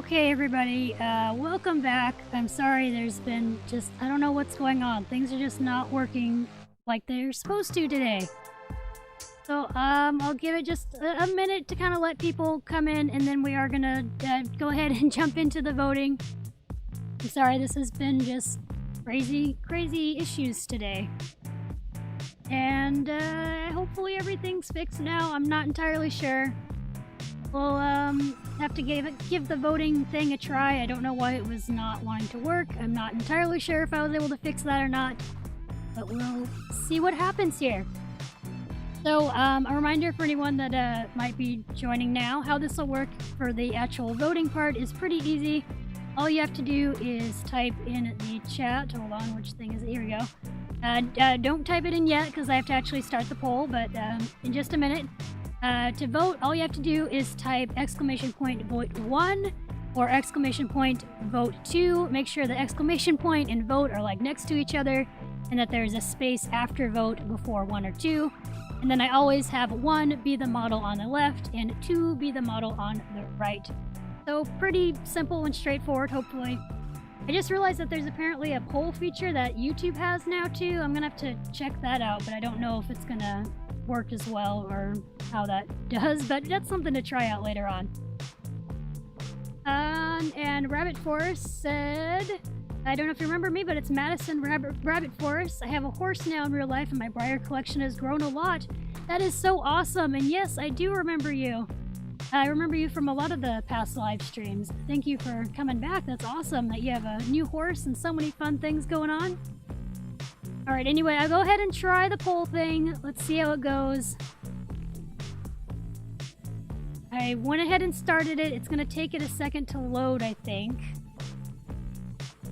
Okay, everybody, welcome back. I'm sorry, there's been I don't know what's going on. Things are just not working like they're supposed to today. So, I'll give it just a minute to kind of let people come in, and then we are gonna go ahead and jump into the voting. I'm sorry, this has been just crazy issues today. And, hopefully everything's fixed now. I'm not entirely sure. We'll, have to give the voting thing a try. I don't know why it was not wanting to work. I'm not entirely sure if I was able to fix that or not. But we'll see what happens here. So, a reminder for anyone that might be joining now, how this will work for the actual voting part is pretty easy. All you have to do is type in the chat. Hold on, which thing is it? Here we go. Don't type it in yet because I have to actually start the poll, but in just a minute. To vote, all you have to do is type !vote 1 or !vote 2. Make sure the exclamation point and vote are like next to each other and that there's a space after vote before 1 or 2. And then I always have 1 be the model on the left and 2 be the model on the right. So pretty simple and straightforward, hopefully. I just realized that there's apparently a poll feature that YouTube has now too. I'm gonna have to check that out, but I don't know if it's gonna work as well or how that does, but that's something to try out later on. And Rabbit Forest said, I don't know if you remember me, but it's Madison Rabbit Forest. I have a horse now in real life and my Breyer collection has grown a lot. That is so awesome, and yes, I do remember you. I remember you from a lot of the past live streams. Thank you for coming back. That's awesome that you have a new horse and so many fun things going on. Alright, anyway, I'll go ahead and try the poll thing. Let's see how it goes. I went ahead and started it. It's gonna take it a second to load, I think.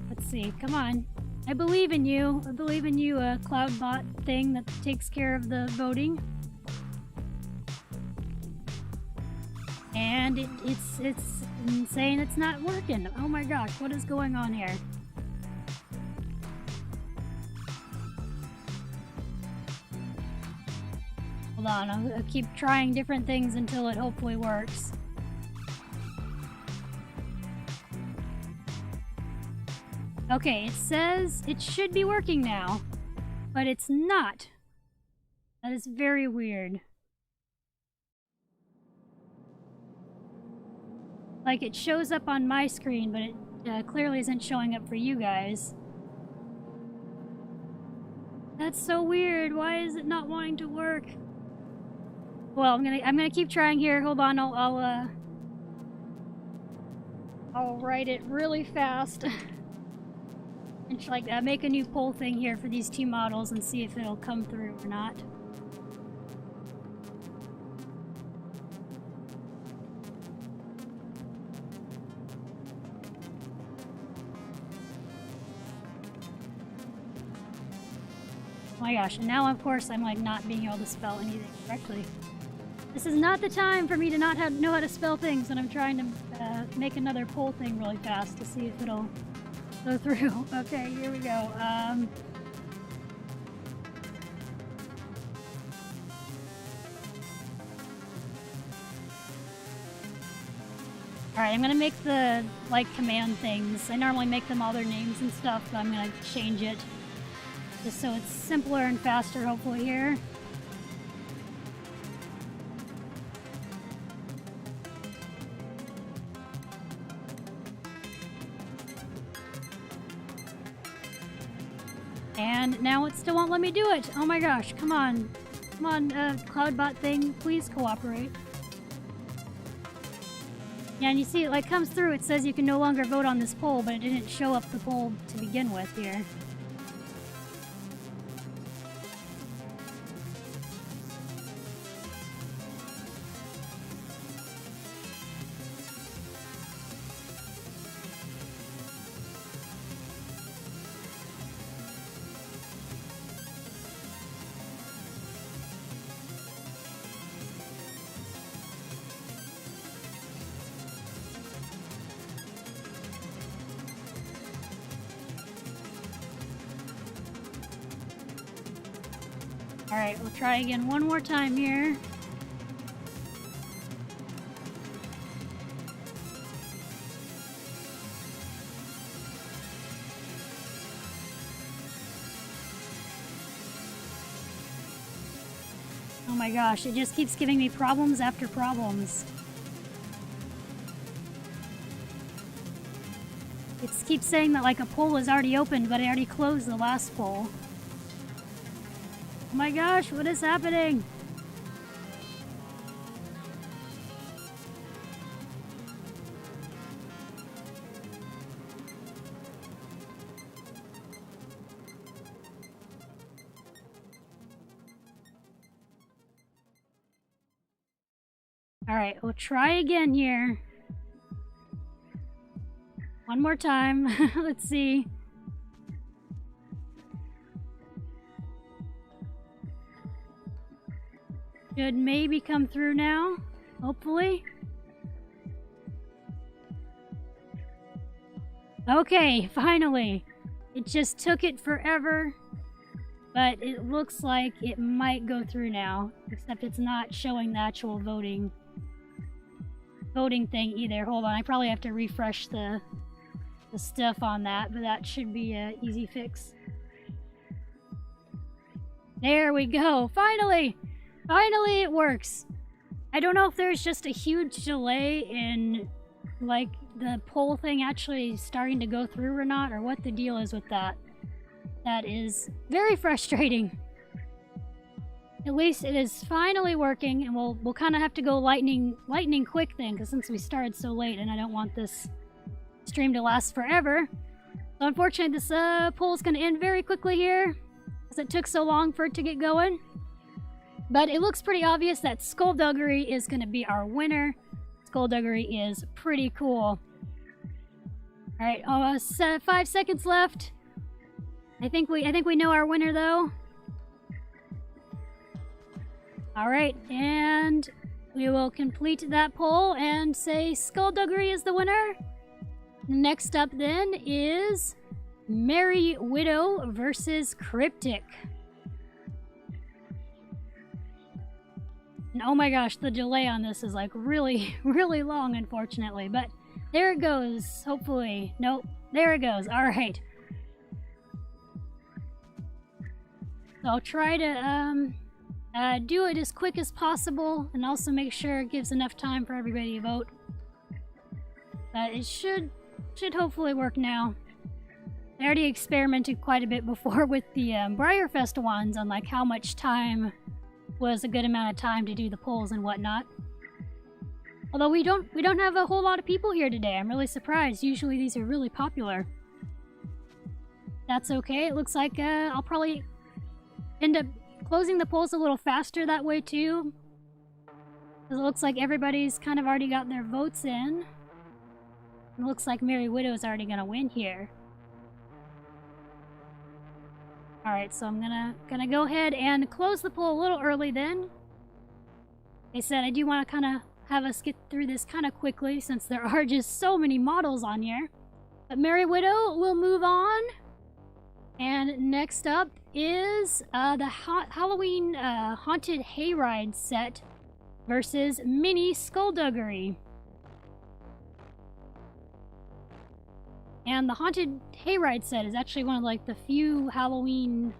Let's see. Come on. I believe in you. I believe in you, a CloudBot thing that takes care of the voting. And it's saying it's not working. Oh my gosh, what is going on here? Hold on, I'll keep trying different things until it hopefully works. Okay, it says it should be working now, but it's not. That is very weird. Like, it shows up on my screen, but it clearly isn't showing up for you guys. That's so weird. Why is it not wanting to work? Well, I'm gonna keep trying here. Hold on, I'll write it really fast. And like make a new poll thing here for these two models and see if it'll come through or not. Oh my gosh, and now of course I'm like not being able to spell anything correctly. This is not the time for me to not know how to spell things when I'm trying to make another poll thing really fast to see if it'll go through. Okay, here we go. Alright, I'm gonna make the, like, command things. I normally make them all their names and stuff, but I'm gonna change it just so it's simpler and faster, hopefully, here. And now it still won't let me do it. Oh my gosh, come on. Come on, CloudBot thing, please cooperate. Yeah, and you see it like comes through, it says you can no longer vote on this poll, but it didn't show up the poll to begin with here. Alright, we'll try again one more time here. my gosh, it just keeps giving me problems after problems. It keeps saying that like a poll is already opened, but I already closed the last poll. Oh my gosh, what is happening? Alright, we'll try again here. One more time. Let's see. Should maybe come through now. Hopefully. Okay, finally. It just took it forever. But it looks like it might go through now. Except it's not showing the actual voting thing either. Hold on, I probably have to refresh the stuff on that, but that should be an easy fix. There we go! Finally! Finally it works! I don't know if there's just a huge delay in, like, the poll thing actually starting to go through or not, or what the deal is with that. That is very frustrating. At least it is finally working, and we'll kind of have to go lightning quick then, because since we started so late and I don't want this stream to last forever. So unfortunately this poll is going to end very quickly here, because it took so long for it to get going. But it looks pretty obvious that Skullduggery is going to be our winner. Skullduggery is pretty cool. Alright, almost 5 seconds left. I think we know our winner though. Alright, and we will complete that poll and say Skullduggery is the winner. Next up then is Merry Widow versus Cryptic. And oh my gosh, the delay on this is like really, really long, unfortunately. But there it goes, hopefully. Nope, there it goes. Alright. So I'll try to do it as quick as possible and also make sure it gives enough time for everybody to vote. But it should hopefully work now. I already experimented quite a bit before with the Breyer Fest ones on like how much time was a good amount of time to do the polls and whatnot. Although we don't have a whole lot of people here today. I'm really surprised. Usually these are really popular. That's okay. It looks like I'll probably end up closing the polls a little faster that way too. Because it looks like everybody's kind of already got their votes in. It looks like Merry Widow is already gonna win here. Alright, so I'm gonna go ahead and close the poll a little early then. Like I said, I do want to kind of have us get through this kind of quickly since there are just so many models on here. But Merry Widow will move on. And next up is the Halloween Haunted Hayride set versus Mini Skullduggery. And the Haunted Hayride set is actually one of like the few Halloween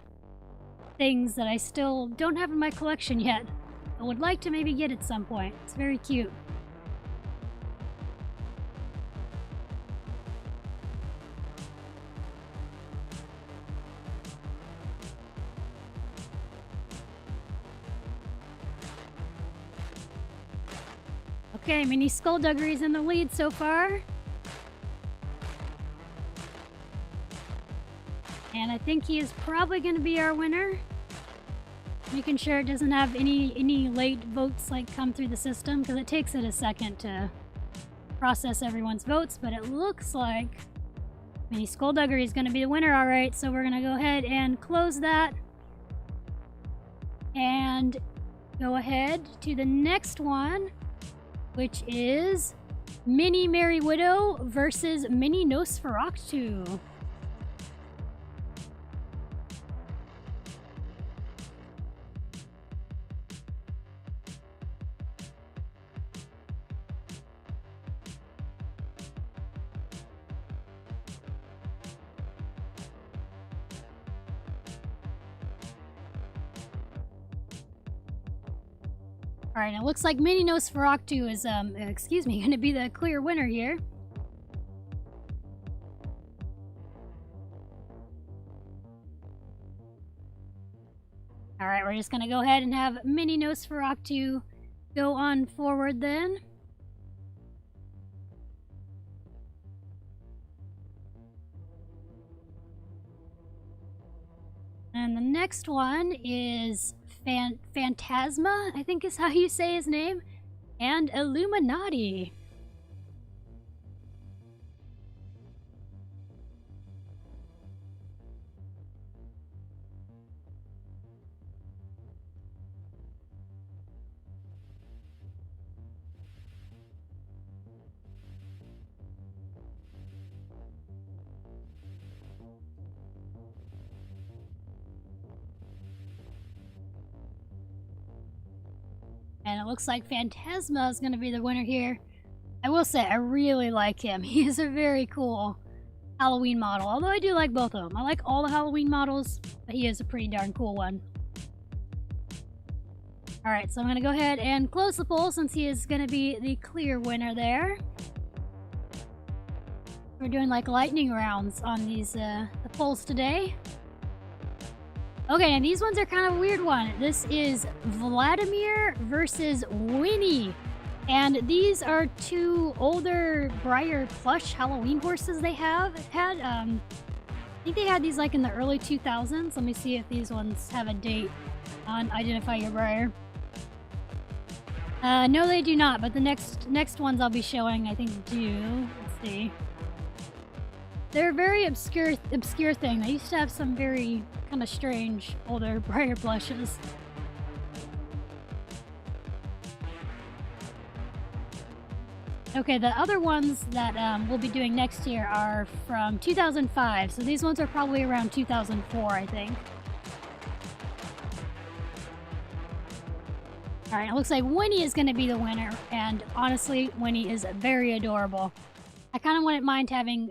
things that I still don't have in my collection yet. I would like to maybe get at some point. It's very cute. Okay, Mini Skullduggery's in the lead so far. And I think he is probably going to be our winner. Making sure it doesn't have any late votes like come through the system, because it takes it a second to process everyone's votes, but it looks like Mini Skullduggery is going to be the winner, alright, so we're going to go ahead and close that. And go ahead to the next one, which is Mini Merry Widow versus Mini Nosferatu. Alright, it looks like Mini Nosferatu is, excuse me, gonna be the clear winner here. Alright, we're just gonna go ahead and have Mini Nosferatu go on forward then. And the next one is Phantasma, I think is how you say his name, and Illuminati. And it looks like Phantasma is going to be the winner here. I will say, I really like him. He is a very cool Halloween model. Although I do like both of them. I like all the Halloween models, but he is a pretty darn cool one. Alright, so I'm going to go ahead and close the poll since he is going to be the clear winner there. We're doing like lightning rounds on these the polls today. Okay, and these ones are kind of a weird one. This is Vladimir versus Winnie. And these are two older Breyer plush Halloween horses they have had. I think they had these like in the early 2000s. Let me see if these ones have a date on Identify Your Breyer. No, they do not, but the next ones I'll be showing, I think, do. Let's see. They're a very obscure thing. They used to have some very kind of strange older Breyer plushes. Okay, the other ones that we'll be doing next year are from 2005, so these ones are probably around 2004, I think. Alright, it looks like Winnie is going to be the winner, and honestly, Winnie is very adorable. I kind of wouldn't mind having,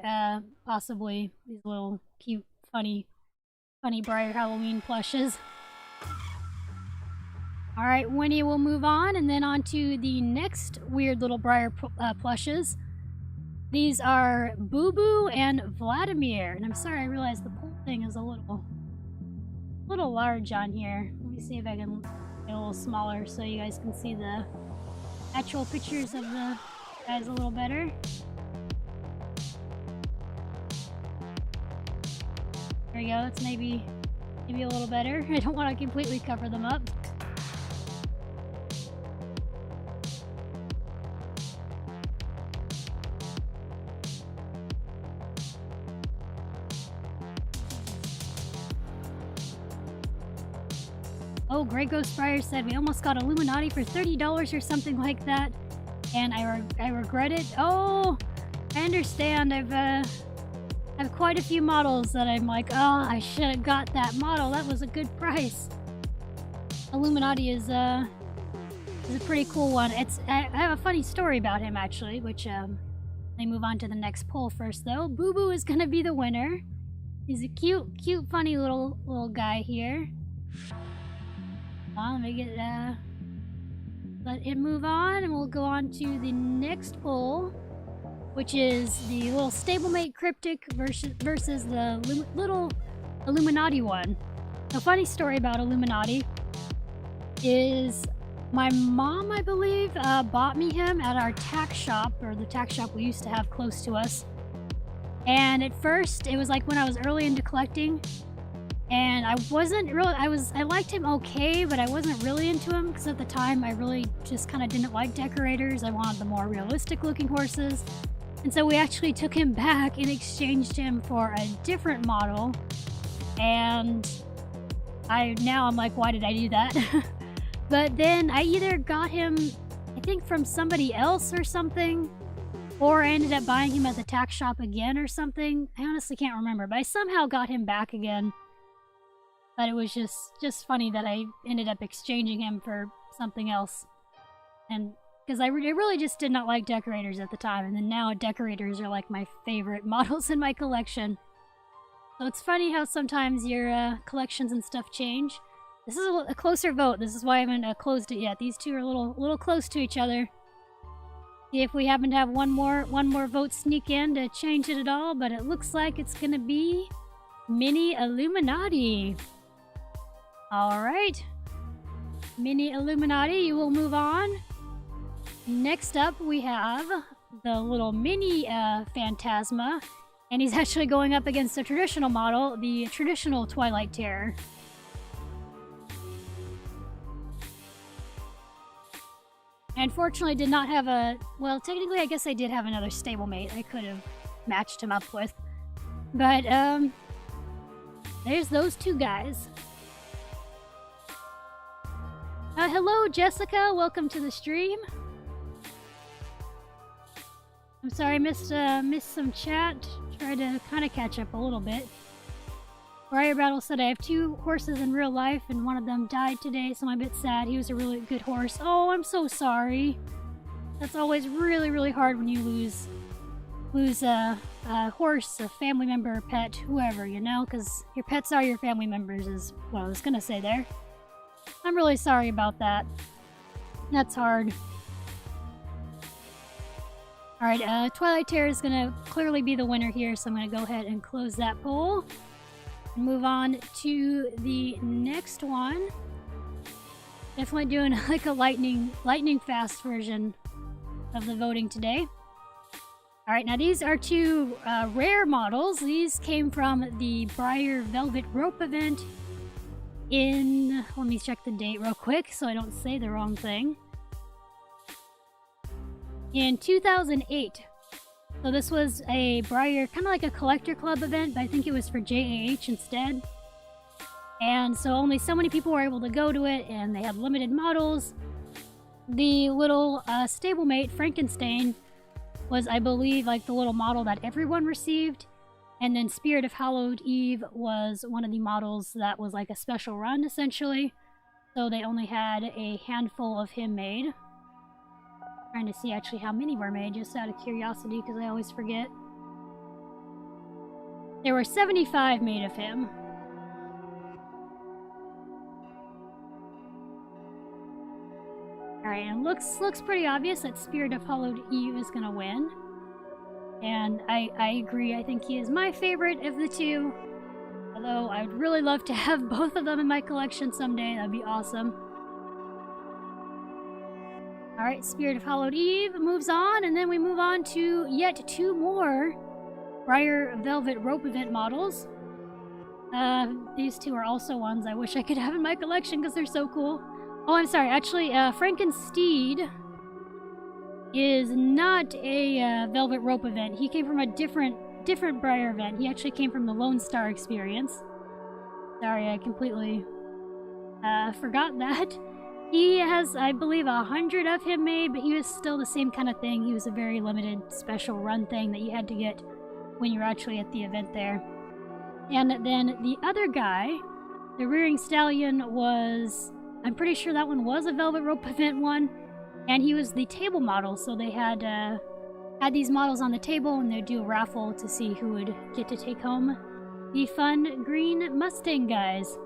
possibly, these little cute, funny Breyer Halloween plushes. Alright, Winnie will move on, and then on to the next weird little Breyer plushes. These are Boo Boo and Vladimir. And I'm sorry, I realized the poll thing is a little large on here. Let me see if I can get a little smaller so you guys can see the actual pictures of the guys a little better. There we go, that's maybe a little better. I don't want to completely cover them up. Oh, Grey Ghost Breyer said we almost got Illuminati for $30 or something like that, and I regret it. Oh, I understand. I've quite a few models that I'm like, oh, I should have got that model. That was a good price. Illuminati is a pretty cool one. I have a funny story about him actually, which let me move on to the next poll first though. Boo Boo is gonna be the winner. He's a cute, funny little guy here. Let me get let it move on, and we'll go on to the next poll, which is the little stablemate cryptic versus the little Illuminati one. The funny story about Illuminati is my mom, I believe, bought me him at our tack shop, or the tack shop we used to have close to us. And at first, it was like when I was early into collecting, and I wasn't really, I liked him okay, but I wasn't really into him because at the time I really just kind of didn't like decorators. I wanted the more realistic looking horses. And so we actually took him back and exchanged him for a different model. And now I'm like, why did I do that? But then I either got him, I think from somebody else or something, or I ended up buying him at the tack shop again or something. I honestly can't remember, but I somehow got him back again. But it was just funny that I ended up exchanging him for something else. And because I really just did not like decorators at the time, and then now decorators are like my favorite models in my collection. So it's funny how sometimes your collections and stuff change. This is a closer vote. This is why I haven't closed it yet. These two are a little close to each other. See if we happen to have one more vote sneak in to change it at all, but it looks like it's gonna be Mini Illuminati. Alright. Mini Illuminati, you will move on. Next up, we have the little mini Phantasma, and he's actually going up against the traditional model, the traditional Twilight Terror. I unfortunately did not have a... Well, technically, I guess I did have another stablemate I could have matched him up with. But, there's those two guys. Hello, Jessica. Welcome to the stream. I'm sorry I missed some chat. Tried to kind of catch up a little bit. Breyer Battle said I have 2 horses in real life and one of them died today, so I'm a bit sad. He was a really good horse. Oh, I'm so sorry. That's always really, really hard when you lose a horse, a family member, a pet, whoever, you know? Because your pets are your family members is what I was gonna say there. I'm really sorry about that. That's hard. Alright, Twilight Terror is gonna clearly be the winner here, so I'm gonna go ahead and close that poll. Move on to the next one. Definitely doing like a lightning fast version of the voting today. Alright, now these are 2 rare models. These came from the Breyer Velvet Rope event in... Let me check the date real quick so I don't say the wrong thing. In 2008. So this was a Breyer, kind of like a collector club event, but I think it was for JAH instead. And so only so many people were able to go to it, and they had limited models. The little stablemate, Frankenstein, was, I believe, like the little model that everyone received. And then Spirit of Hallowed Eve was one of the models that was like a special run, essentially. So they only had a handful of him made. Trying to see actually how many were made, just out of curiosity, because I always forget. There were 75 made of him. Alright, and looks pretty obvious that Spirit of Hallowed Eve is gonna win. And I agree, I think he is my favorite of the 2. Although I would really love to have both of them in my collection someday, that'd be awesome. Alright, Spirit of Hallowed Eve moves on, and then we move on to yet 2 more Breyer Velvet Rope event models. These 2 are also ones I wish I could have in my collection because they're so cool. Oh, I'm sorry, actually, Frankensteed is not a Velvet Rope event. He came from a different Breyer event. He actually came from the Lone Star experience. Sorry, I completely forgot that. He has, I believe, 100 of him made, but he was still the same kind of thing. He was a very limited special run thing that you had to get when you were actually at the event there. And then the other guy, the Rearing Stallion, was... I'm pretty sure that one was a Velvet Rope event one, and he was the table model, so they had these models on the table, and they'd do a raffle to see who would get to take home the fun green Mustang guys.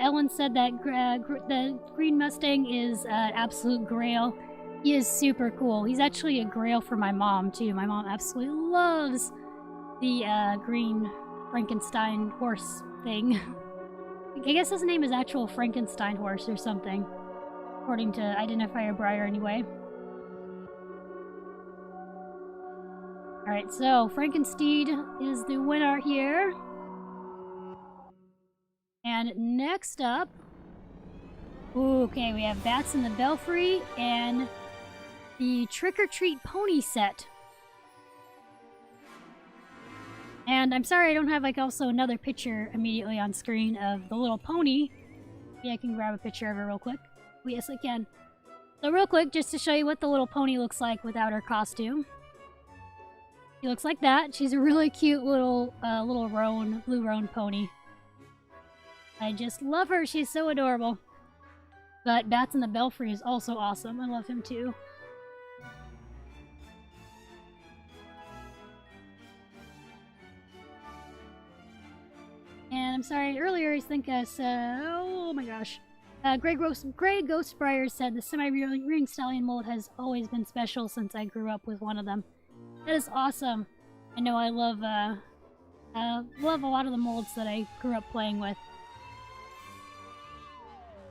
Ellen said that the green Mustang is absolute grail. He is super cool. He's actually a grail for my mom, too. My mom absolutely loves the green Frankenstein horse thing. I guess his name is actual Frankenstein horse or something, according to Identifier Breyer anyway. Alright, so Frankensteed is the winner here. And next up... Ooh, okay, we have Bats in the Belfry and the Trick or Treat Pony set. And I'm sorry I don't have like also another picture immediately on screen of the little pony. Yeah, I can grab a picture of her real quick. Oh, yes, I can. So real quick, just to show you what the little pony looks like without her costume. She looks like that. She's a really cute little blue roan pony. I just love her. She's so adorable. But Bats in the Belfry is also awesome. I love him too. And I'm sorry, earlier I think I said, oh my gosh. Grey Ghost Breyer said the semi-ring stallion mold has always been special since I grew up with one of them. That is awesome. I know I love a lot of the molds that I grew up playing with.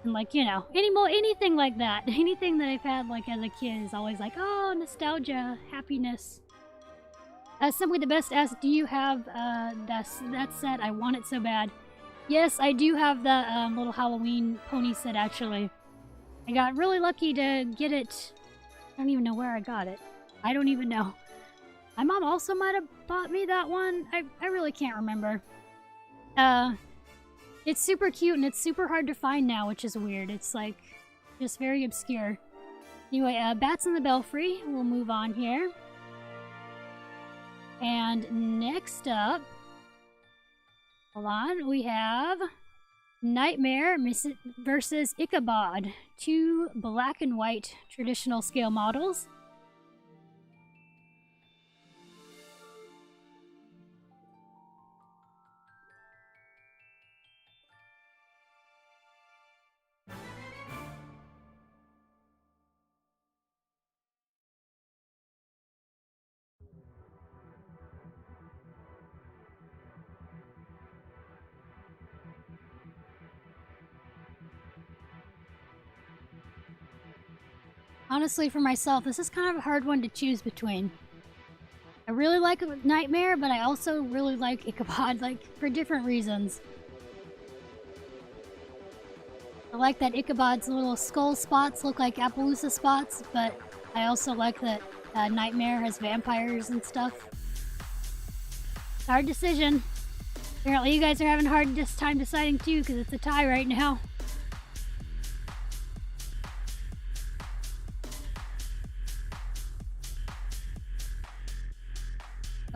And like, you know, anything like that. Anything that I've had like as a kid is always like, oh, nostalgia, happiness. Simply the Best asks, do you have that set? I want it so bad. Yes, I do have the little Halloween pony set, actually. I got really lucky to get it. I don't even know where I got it. I don't even know. My mom also might have bought me that one. I really can't remember. It's super cute and it's super hard to find now, which is weird. It's like just very obscure. Anyway, Bats in the Belfry. We'll move on here. And next up, hold on, we have Nightmare versus Ichabod. 2 black and white traditional scale models. Honestly, for myself, this is kind of a hard one to choose between. I really like Nightmare, but I also really like Ichabod, like, for different reasons. I like that Ichabod's little skull spots look like Appaloosa spots, but I also like that Nightmare has vampires and stuff. Hard decision. Apparently you guys are having a hard time deciding too, because it's a tie right now.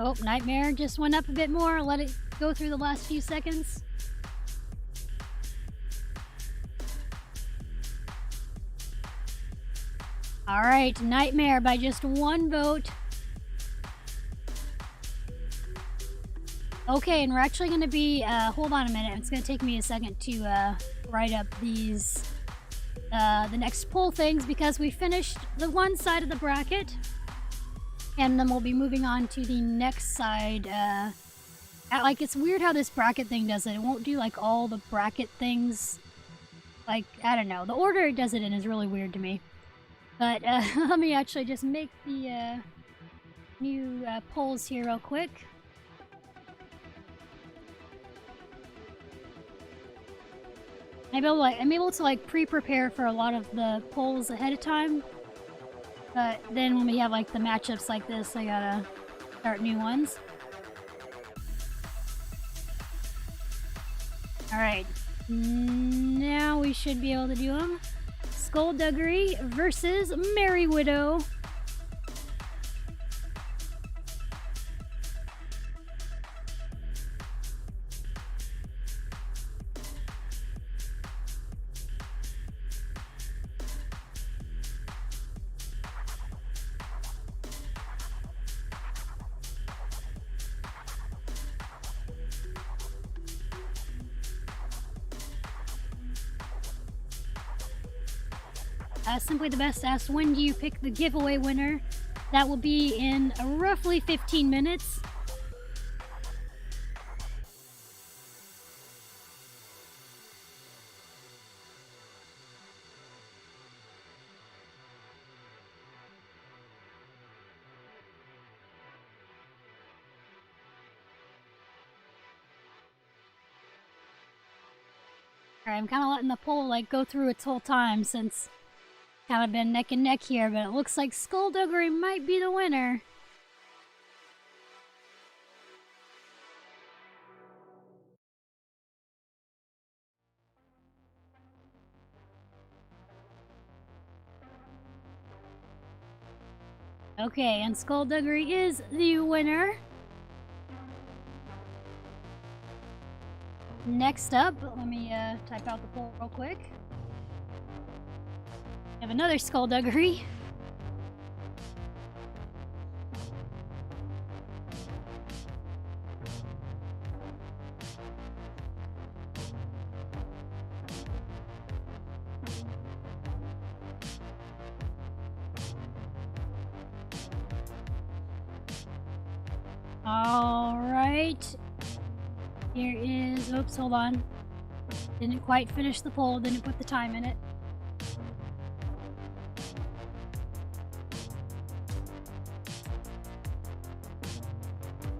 Oh, Nightmare just went up a bit more. Let it go through the last few seconds. Alright, Nightmare by just 1 vote. Okay, and we're actually going to be, hold on a minute. It's going to take me a second to write up these, the next poll things, because we finished the one side of the bracket. And then we'll be moving on to the next side. Like, it's weird how this bracket thing does it. It won't do, like, all the bracket things. Like, I don't know. The order it does it in is really weird to me. But, let me actually just make the, new, polls here real quick. I'm able to, like, pre-prepare for a lot of the polls ahead of time. But then when we have, like, the matchups like this, I gotta start new ones. Alright. Now we should be able to do them. Skullduggery versus Merry Widow. Simply the Best asked, when do you pick the giveaway winner? That will be in roughly 15 minutes. Alright, I'm kind of letting the poll like go through its whole time since kind of been neck and neck here, but it looks like Skullduggery might be the winner. Okay, and Skullduggery is the winner. Next up, let me type out the poll real quick. We have another Skullduggery. Alright. Here is... Oops, hold on. Didn't quite finish the poll, didn't put the time in it.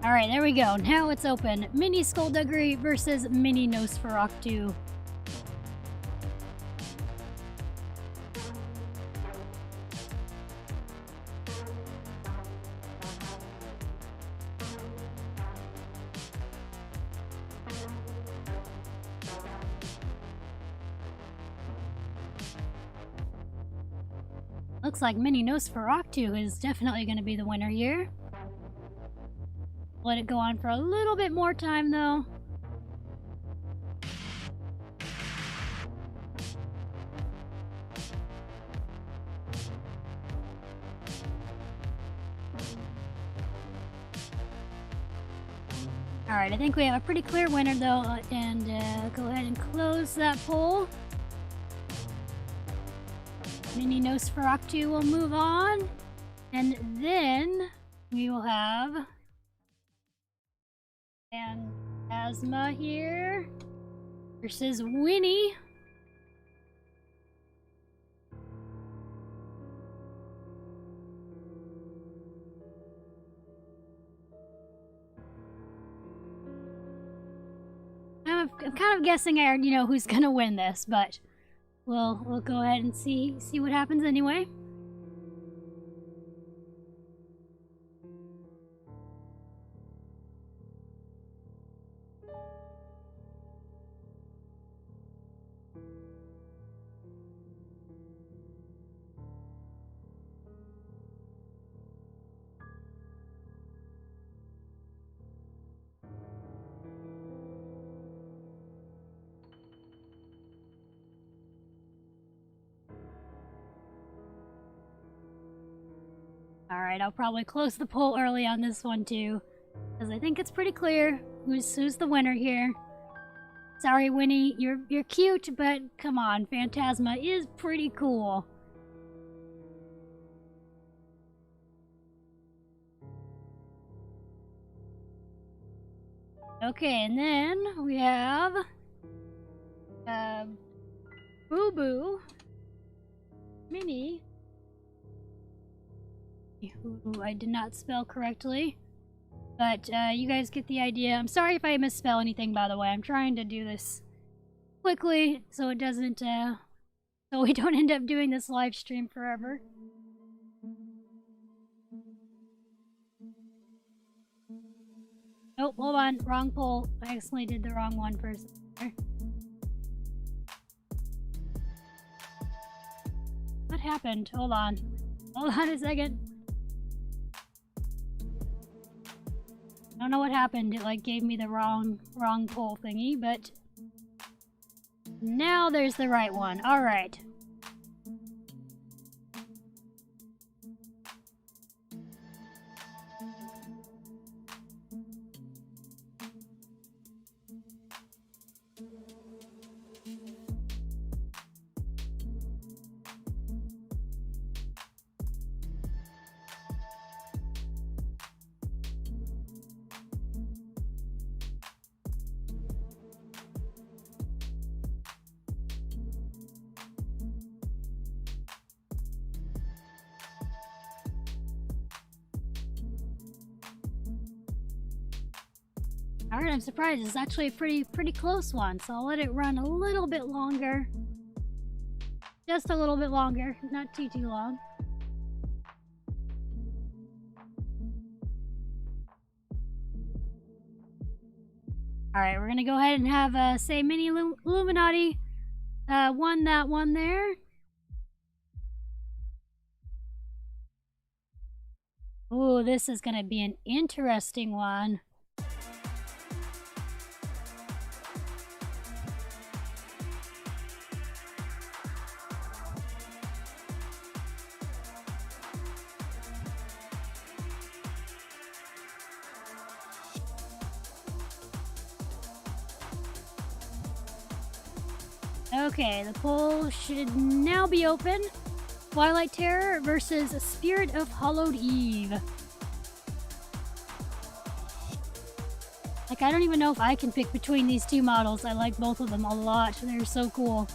Alright, there we go. Now it's open. Mini Skullduggery versus Mini Nosferatu. Looks like Mini Nosferatu is definitely going to be the winner here. Let it go on for a little bit more time, though. Alright, I think we have a pretty clear winner, though, and go ahead and close that poll. Mini Nosferatu will move on, and then we will have Phantasma here versus Winnie. I'm kind of guessing I already know who's gonna win this, but we'll go ahead and see what happens anyway. Alright, I'll probably close the poll early on this one too, because I think it's pretty clear who's the winner here. Sorry, Winnie, you're cute, but come on, Phantasma is pretty cool. Okay, and then we have Boo Boo, Minnie, who I did not spell correctly, but you guys get the idea. I'm sorry if I misspell anything, by the way. I'm trying to do this quickly so it doesn't, so we don't end up doing this live stream forever. Oh, hold on, wrong poll. I accidentally did the wrong one first. What happened? Hold on. Hold on a second. I don't know what happened. It like gave me the wrong poll thingy, but now there's the right one. All right. Alright, I'm surprised. It's actually a pretty close one, so I'll let it run a little bit longer. Just a little bit longer, not too long. Alright, we're gonna go ahead and have, say, Mini Illuminati won that one there. Ooh, this is gonna be an interesting one. Okay, the poll should now be open. Twilight Terror versus Spirit of Hollowed Eve. Like, I don't even know if I can pick between these two models. I like both of them a lot. They're so cool.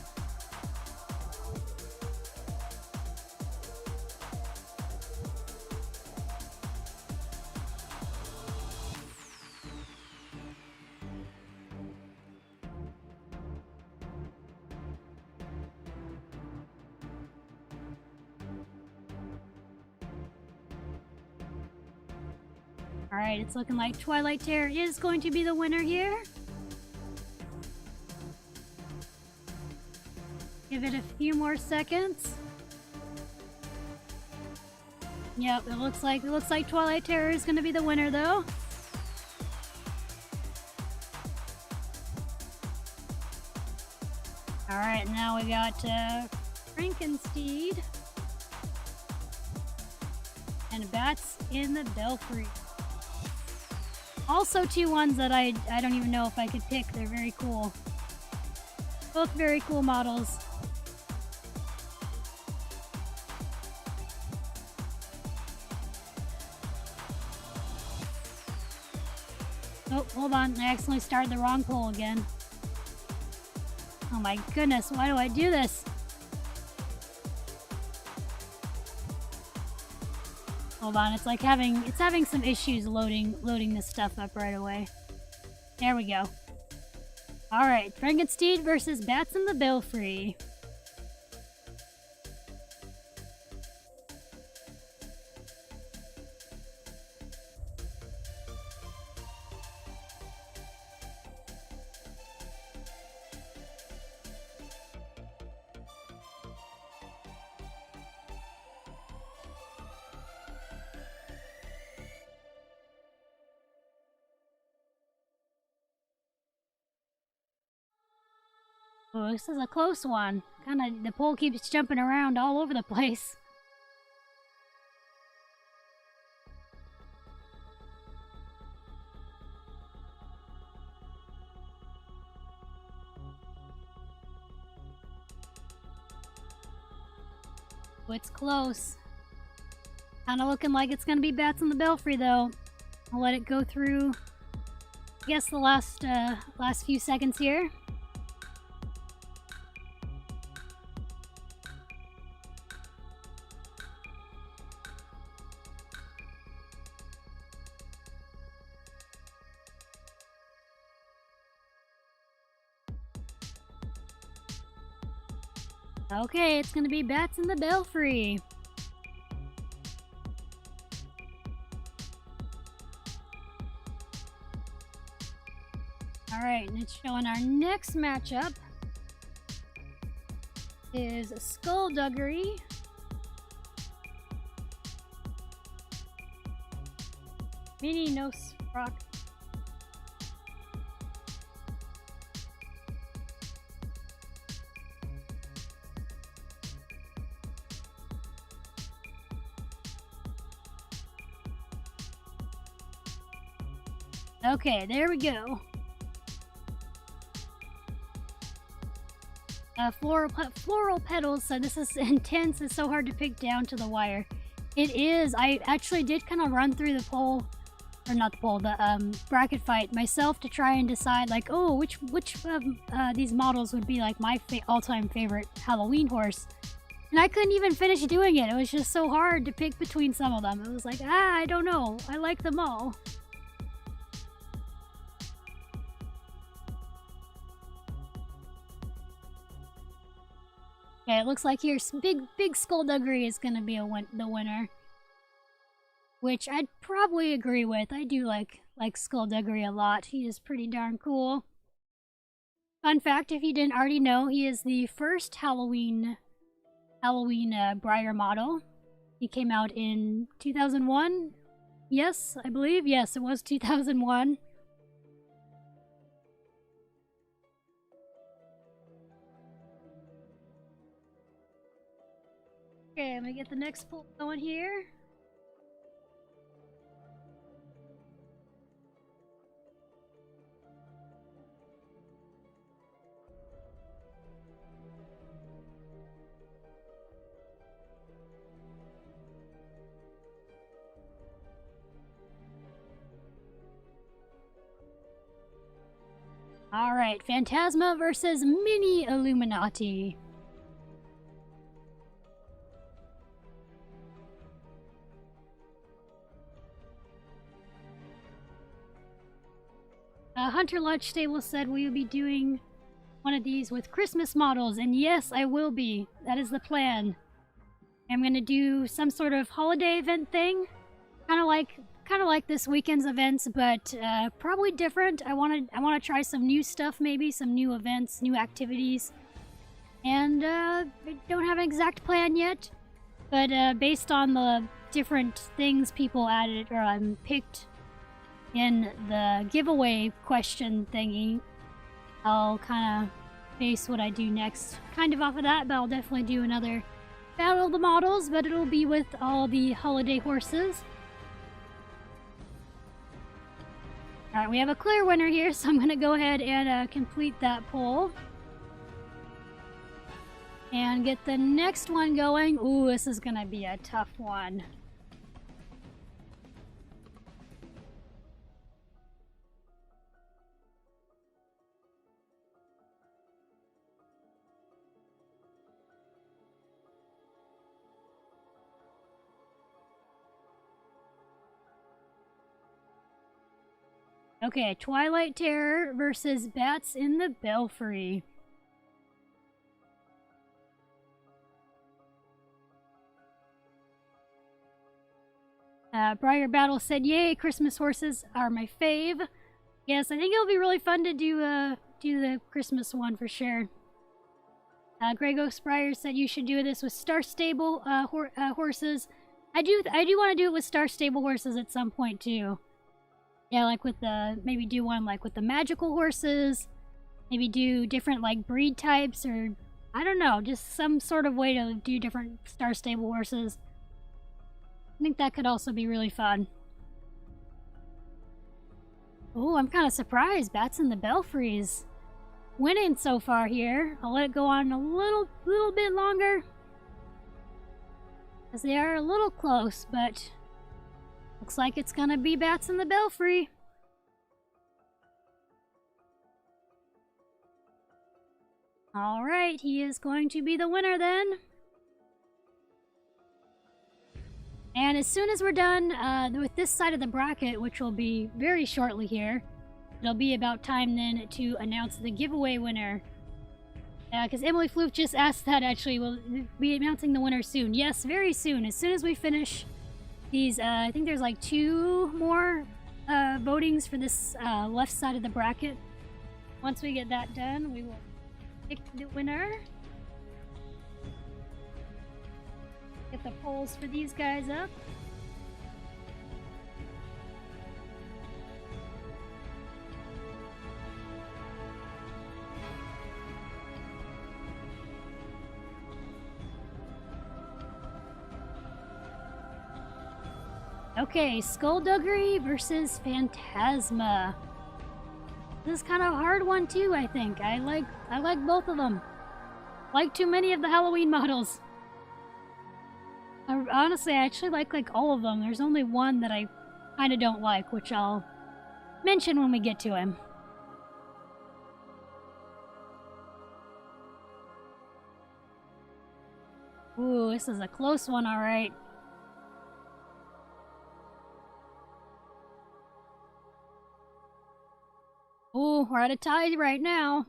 Alright, it's looking like Twilight Terror is going to be the winner here. Give it a few more seconds. Yep, it looks like Twilight Terror is going to be the winner though. Alright, now we got Frankensteed and Bats in the Belfry. Also two ones that I don't even know if I could pick. They're very cool. Both very cool models. Oh, hold on. I accidentally started the wrong poll again. Oh my goodness, why do I do this? Hold on, it's like having some issues loading this stuff up right away. There we go. Alright, Frankensteed versus Bats in the Belfry. Oh, this is a close one. The poll keeps jumping around all over the place. Oh, it's close. Kinda looking like it's gonna be Bats in the Belfry though. I'll let it go through, I guess, the last few seconds here. Okay, it's gonna be Bats in the Belfry. Alright, and it's showing our next matchup is Skullduggery Mini Nosrock. Okay, there we go. Floral petals, so this is intense. It's so hard to pick down to the wire. It is. I actually did kind of run through the poll, or not the poll, the bracket fight myself to try and decide, like, oh, which of these models would be like my all-time favorite Halloween horse. And I couldn't even finish doing it. It was just so hard to pick between some of them. It was like, I don't know. I like them all. Okay, it looks like here big Skullduggery is gonna be the winner, which I'd probably agree with. I do like Skullduggery a lot. He is pretty darn cool. Fun fact, if you didn't already know, he is the first Halloween Breyer model. He came out in 2001. Yes, I believe. Yes, it was 2001. Okay, I'm gonna get the next poll going here. Alright, Phantasma versus Mini Illuminati. Hunter Lunch Stable said we will be doing one of these with Christmas models, and yes, I will be. That is the plan. I'm gonna do some sort of holiday event thing, kind of like this weekend's events, but probably different. I wanna try some new stuff, maybe some new events, new activities, and I don't have an exact plan yet. But based on the different things people added or picked in the giveaway question thingy, I'll kind of base what I do next kind of off of that, but I'll definitely do another Battle of the Models, but it'll be with all the holiday horses. Alright, we have a clear winner here, so I'm going to go ahead and complete that poll. And get the next one going. Ooh, this is going to be a tough one. Okay, Twilight Terror versus Bats in the Belfry. Breyer Battle said, "Yay, Christmas horses are my fave." Yes, I think it'll be really fun to do the Christmas one for sure. Gregos Breyer said you should do this with Star Stable horses. I do want to do it with Star Stable horses at some point too. Yeah, like with maybe do one like with the magical horses. Maybe do different like breed types, or I don't know, just some sort of way to do different Star Stable horses. I think that could also be really fun. Oh, I'm kind of surprised. Bats in the Belfry's winning so far here. I'll let it go on a little bit longer, because they are a little close, but looks like it's gonna be Bats in the Belfry. Alright, he is going to be the winner then. And as soon as we're done with this side of the bracket, which will be very shortly here, it'll be about time then to announce the giveaway winner. Because Emily Floof just asked that actually. We'll be announcing the winner soon. Yes, very soon. As soon as we finish these, I think there's like 2 more votings for this left side of the bracket. Once we get that done, we will pick the winner. Get the polls for these guys up. Okay, Skullduggery versus Phantasma. This is kind of a hard one too, I think. I like both of them. Like too many of the Halloween models. Honestly, I actually like all of them. There's only one that I kind of don't like, which I'll mention when we get to him. Ooh, this is a close one, alright. Ooh, we're at a tie right now.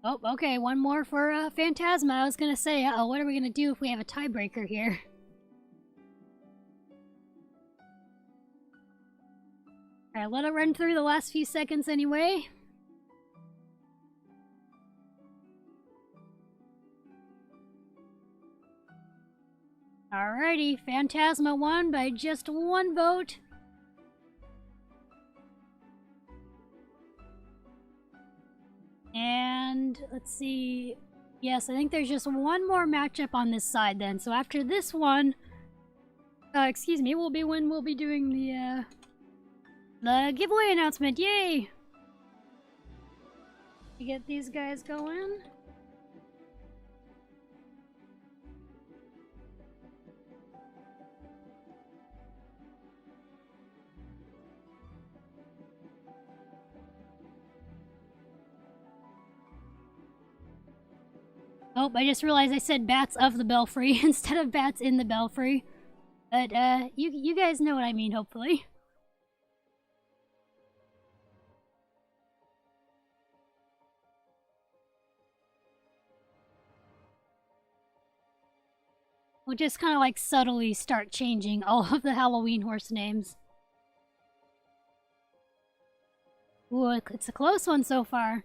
Oh, okay, one more for Phantasma. I was gonna say, what are we gonna do if we have a tiebreaker here? Alright, let it run through the last few seconds anyway. Alrighty, Phantasma won by just 1 vote. And let's see. Yes, I think there's just one more matchup on this side then. So after this one, excuse me, will be when we'll be doing the giveaway announcement. Yay! You get these guys going. Oh, I just realized I said bats of the belfry instead of bats in the belfry. But, you guys know what I mean, hopefully. We'll just kind of like subtly start changing all of the Halloween horse names. Ooh, it's a close one so far.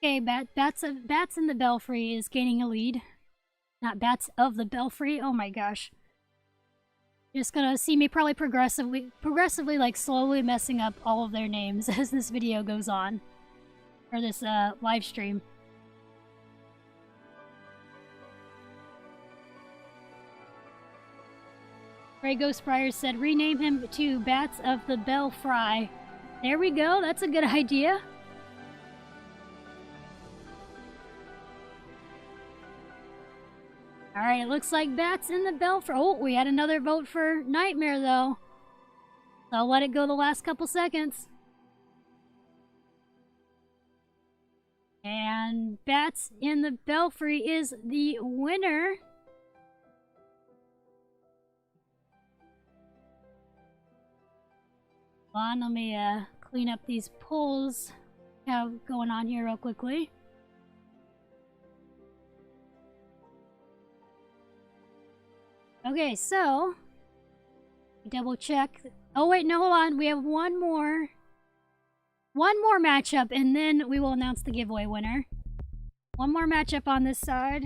Okay, bats in the belfry is gaining a lead. Not bats of the belfry. Oh my gosh. Just gonna see me probably progressively like slowly messing up all of their names as this video goes on. Or this live stream. Grey Ghost Breyer said rename him to Bats of the Belfry. There we go, that's a good idea. Alright, it looks like Bats in the Belfry. Oh, we had another vote for Nightmare though. So I'll let it go the last couple seconds. And Bats in the Belfry is the winner. Hold on, let me clean up these polls I have going on here real quickly. Okay, so double check. Oh wait, no, hold on. We have one more matchup, and then we will announce the giveaway winner. One more matchup on this side.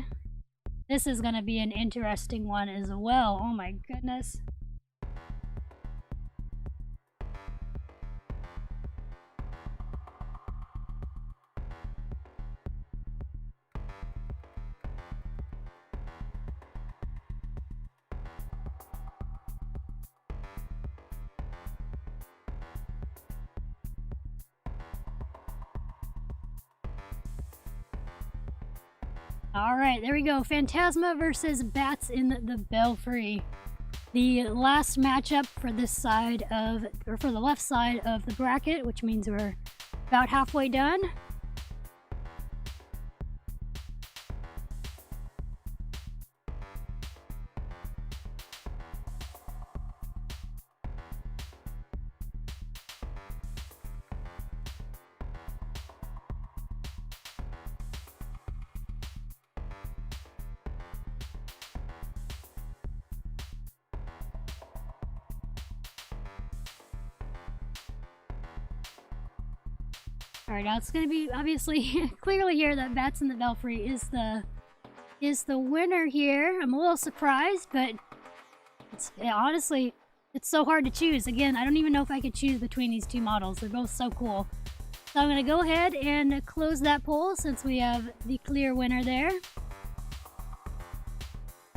This is gonna be an interesting one as well. Oh my goodness. Alright, there we go. Phantasma versus Bats in the Belfry. The last matchup for this side of, or for the left side of the bracket, which means we're about halfway done. Alright, now it's gonna be obviously clearly here that Bats in the Belfry is the winner here. I'm a little surprised, but honestly, it's so hard to choose. Again, I don't even know if I could choose between these two models. They're both so cool. So I'm gonna go ahead and close that poll since we have the clear winner there.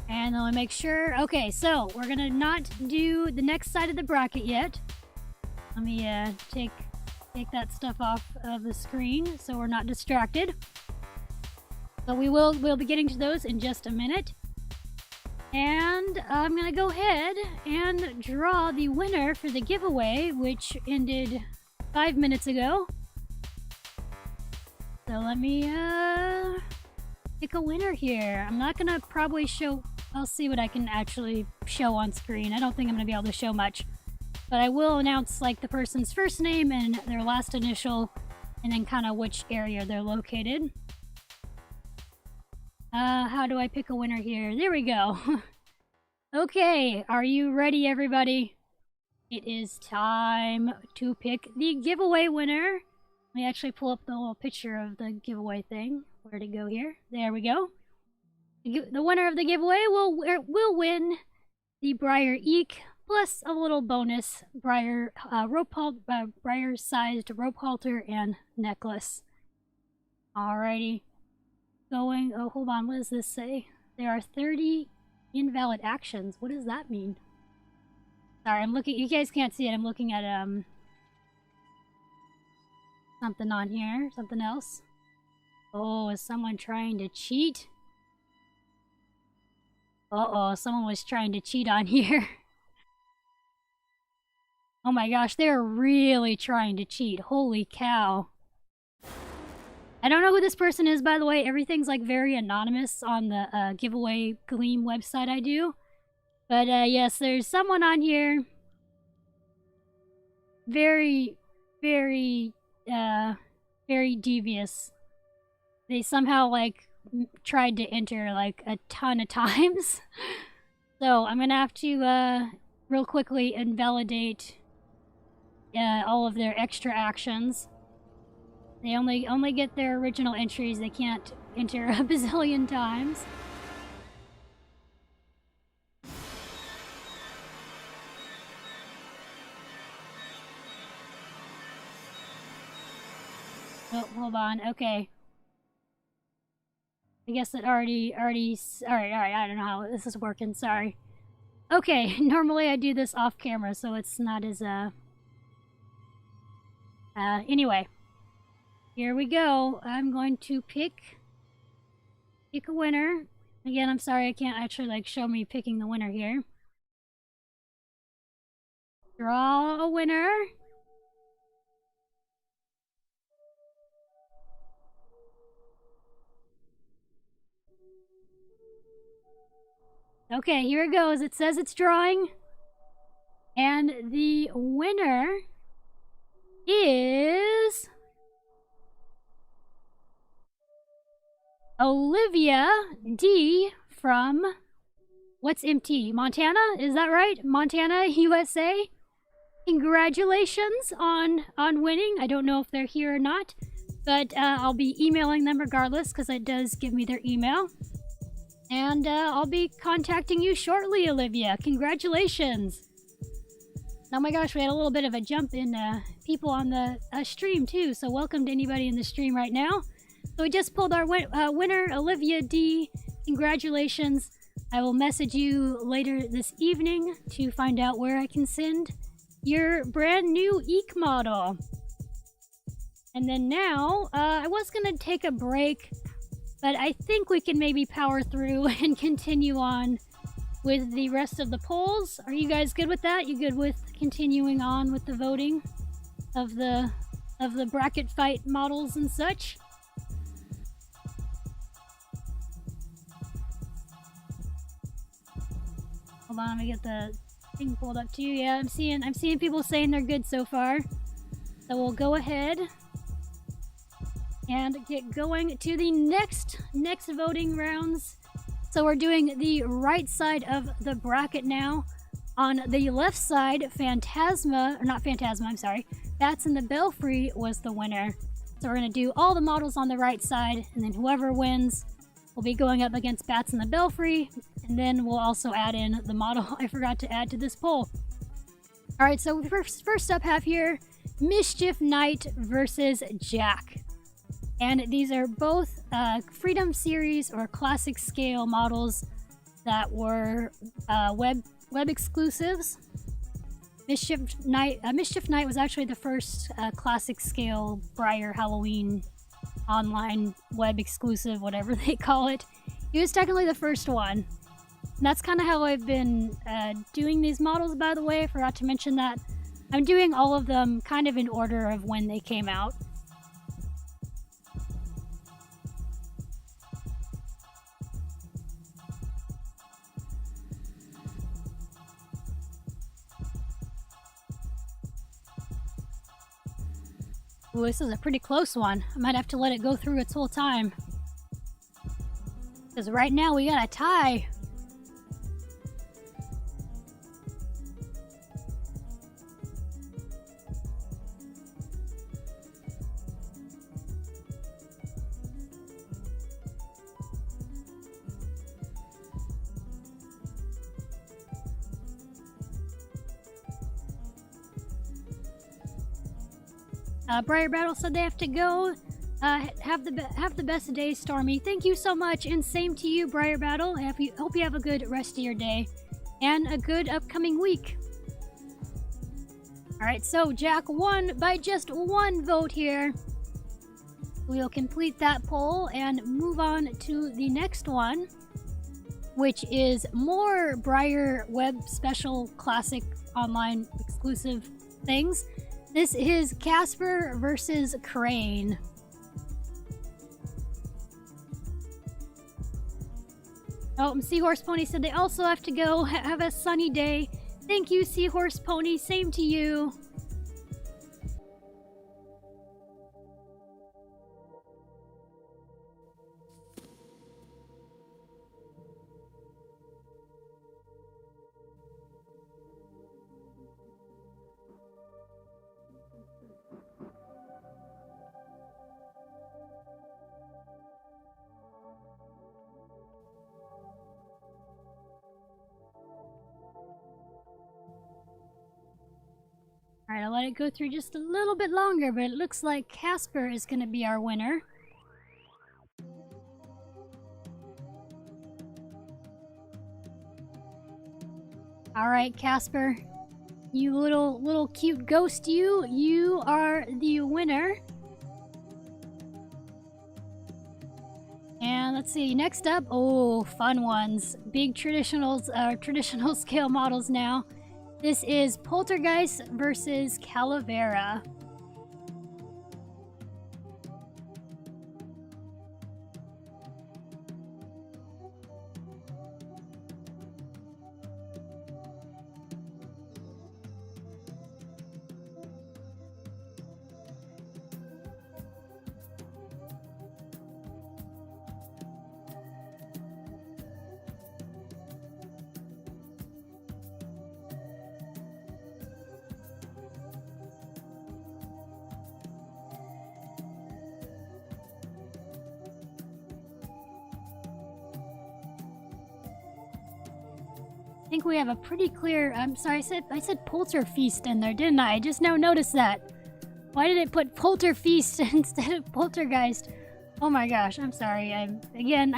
And I'll make sure. Okay, so we're gonna not do the next side of the bracket yet. Let me take that stuff off of the screen so we're not distracted. So we'll be getting to those in just a minute. And I'm gonna go ahead and draw the winner for the giveaway, which ended 5 minutes ago. So let me pick a winner here. I'm not gonna probably show, I'll see what I can actually show on screen. I don't think I'm gonna be able to show much. But I will announce like the person's first name and their last initial, and then kind of which area they're located. How do I pick a winner here? There we go. Okay, are you ready, everybody? It is time to pick the giveaway winner. Let me actually pull up the little picture of the giveaway thing. Where'd it go here? There we go. The winner of the giveaway will win the Breyer Eek, plus a little bonus Breyer Breyer-sized rope halter and necklace. Alrighty. going... Oh, hold on. What does this say? There are 30 invalid actions. What does that mean? Sorry, I'm looking... You guys can't see it. I'm looking at, something on here. Something else. Oh, is someone trying to cheat? Uh-oh, someone was trying to cheat on here. Oh my gosh, they're really trying to cheat. Holy cow. I don't know who this person is, by the way. Everything's like very anonymous on the giveaway Gleam website I do. But yes, there's someone on here. Very, very, very devious. They somehow like tried to enter like a ton of times. So I'm gonna have to real quickly invalidate all of their extra actions. They only get their original entries. They can't enter a bazillion times. Oh, hold on. Okay. I guess it already... Alright, I don't know how this is working. Sorry. Okay, normally I do this off camera, so it's not as, anyway. Here we go. I'm going to pick a winner. Again, I'm sorry I can't actually, like, show me picking the winner here. Draw a winner. Okay, here it goes. It says it's drawing. And the winner is... Olivia D from... What's MT? Montana? Is that right? Montana, USA? Congratulations on winning. I don't know if they're here or not, but I'll be emailing them regardless because it does give me their email. And I'll be contacting you shortly, Olivia. Congratulations. Oh my gosh, we had a little bit of a jump in people on the stream too, so welcome to anybody in the stream right now. So we just pulled our winner, Olivia D. Congratulations. I will message you later this evening to find out where I can send your brand new Eek model. And then now, I was gonna take a break, but I think we can maybe power through and continue on with the rest of the polls. Are you guys good with that? You good with continuing on with the voting of the bracket fight models and such? Hold on, let me get the thing pulled up to you. Yeah, I'm seeing people saying they're good so far. So we'll go ahead and get going to the next voting rounds. So we're doing the right side of the bracket now. On the left side, Bats in the Belfry was the winner. So we're gonna do all the models on the right side, and then whoever wins will be going up against Bats in the Belfry, and then we'll also add in the model I forgot to add to this poll. Alright, so we first up have here Mischief Knight versus Jack. And these are both Freedom Series or Classic Scale models that were web exclusives. Mischief Knight was actually the first Classic Scale Breyer Halloween online web exclusive, whatever they call it. He was technically the first one. And that's kind of how I've been doing these models, by the way. I forgot to mention that. I'm doing all of them kind of in order of when they came out. Ooh, this is a pretty close one. I might have to let it go through its whole time. Because right now we got a tie. Breyer Battle said they have to go. Have the best day, Stormy. Thank you so much, and same to you, Breyer Battle. Hope you have a good rest of your day, and a good upcoming week. Alright, so Jack won by just one vote here. We'll complete that poll and move on to the next one, which is more Breyer Web Special Classic Online exclusive things. This is Casper versus Crane. Oh, and Seahorse Pony said they also have to go. Have a sunny day. Thank you, Seahorse Pony. Same to you. Alright, I'll let it go through just a little bit longer, but it looks like Casper is going to be our winner. Alright, Casper. You little cute ghost, you are the winner. And let's see, next up, oh, fun ones. Big traditional scale models now. This is Poltergeist versus Calavera. I think we have a pretty clear. I'm sorry, I said Polterfeast in there, didn't I? I just now noticed that. Why did it put Polterfeast instead of Poltergeist? Oh my gosh, I'm sorry. I'm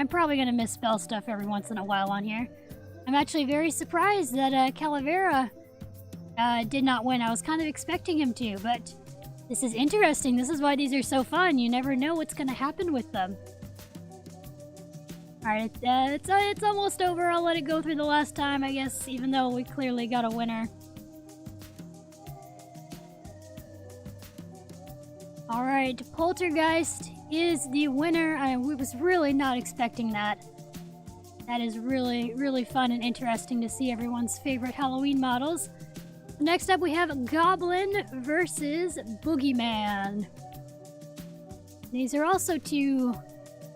probably gonna misspell stuff every once in a while on here. I'm actually very surprised that Calavera did not win. I was kind of expecting him to, but this is interesting. This is why these are so fun. You never know what's gonna happen with them. Alright, it's almost over. I'll let it go through the last time, I guess, even though we clearly got a winner. Alright, Poltergeist is the winner. I was really not expecting that. That is really, really fun and interesting to see everyone's favorite Halloween models. Next up, we have Goblin versus Boogeyman. These are also two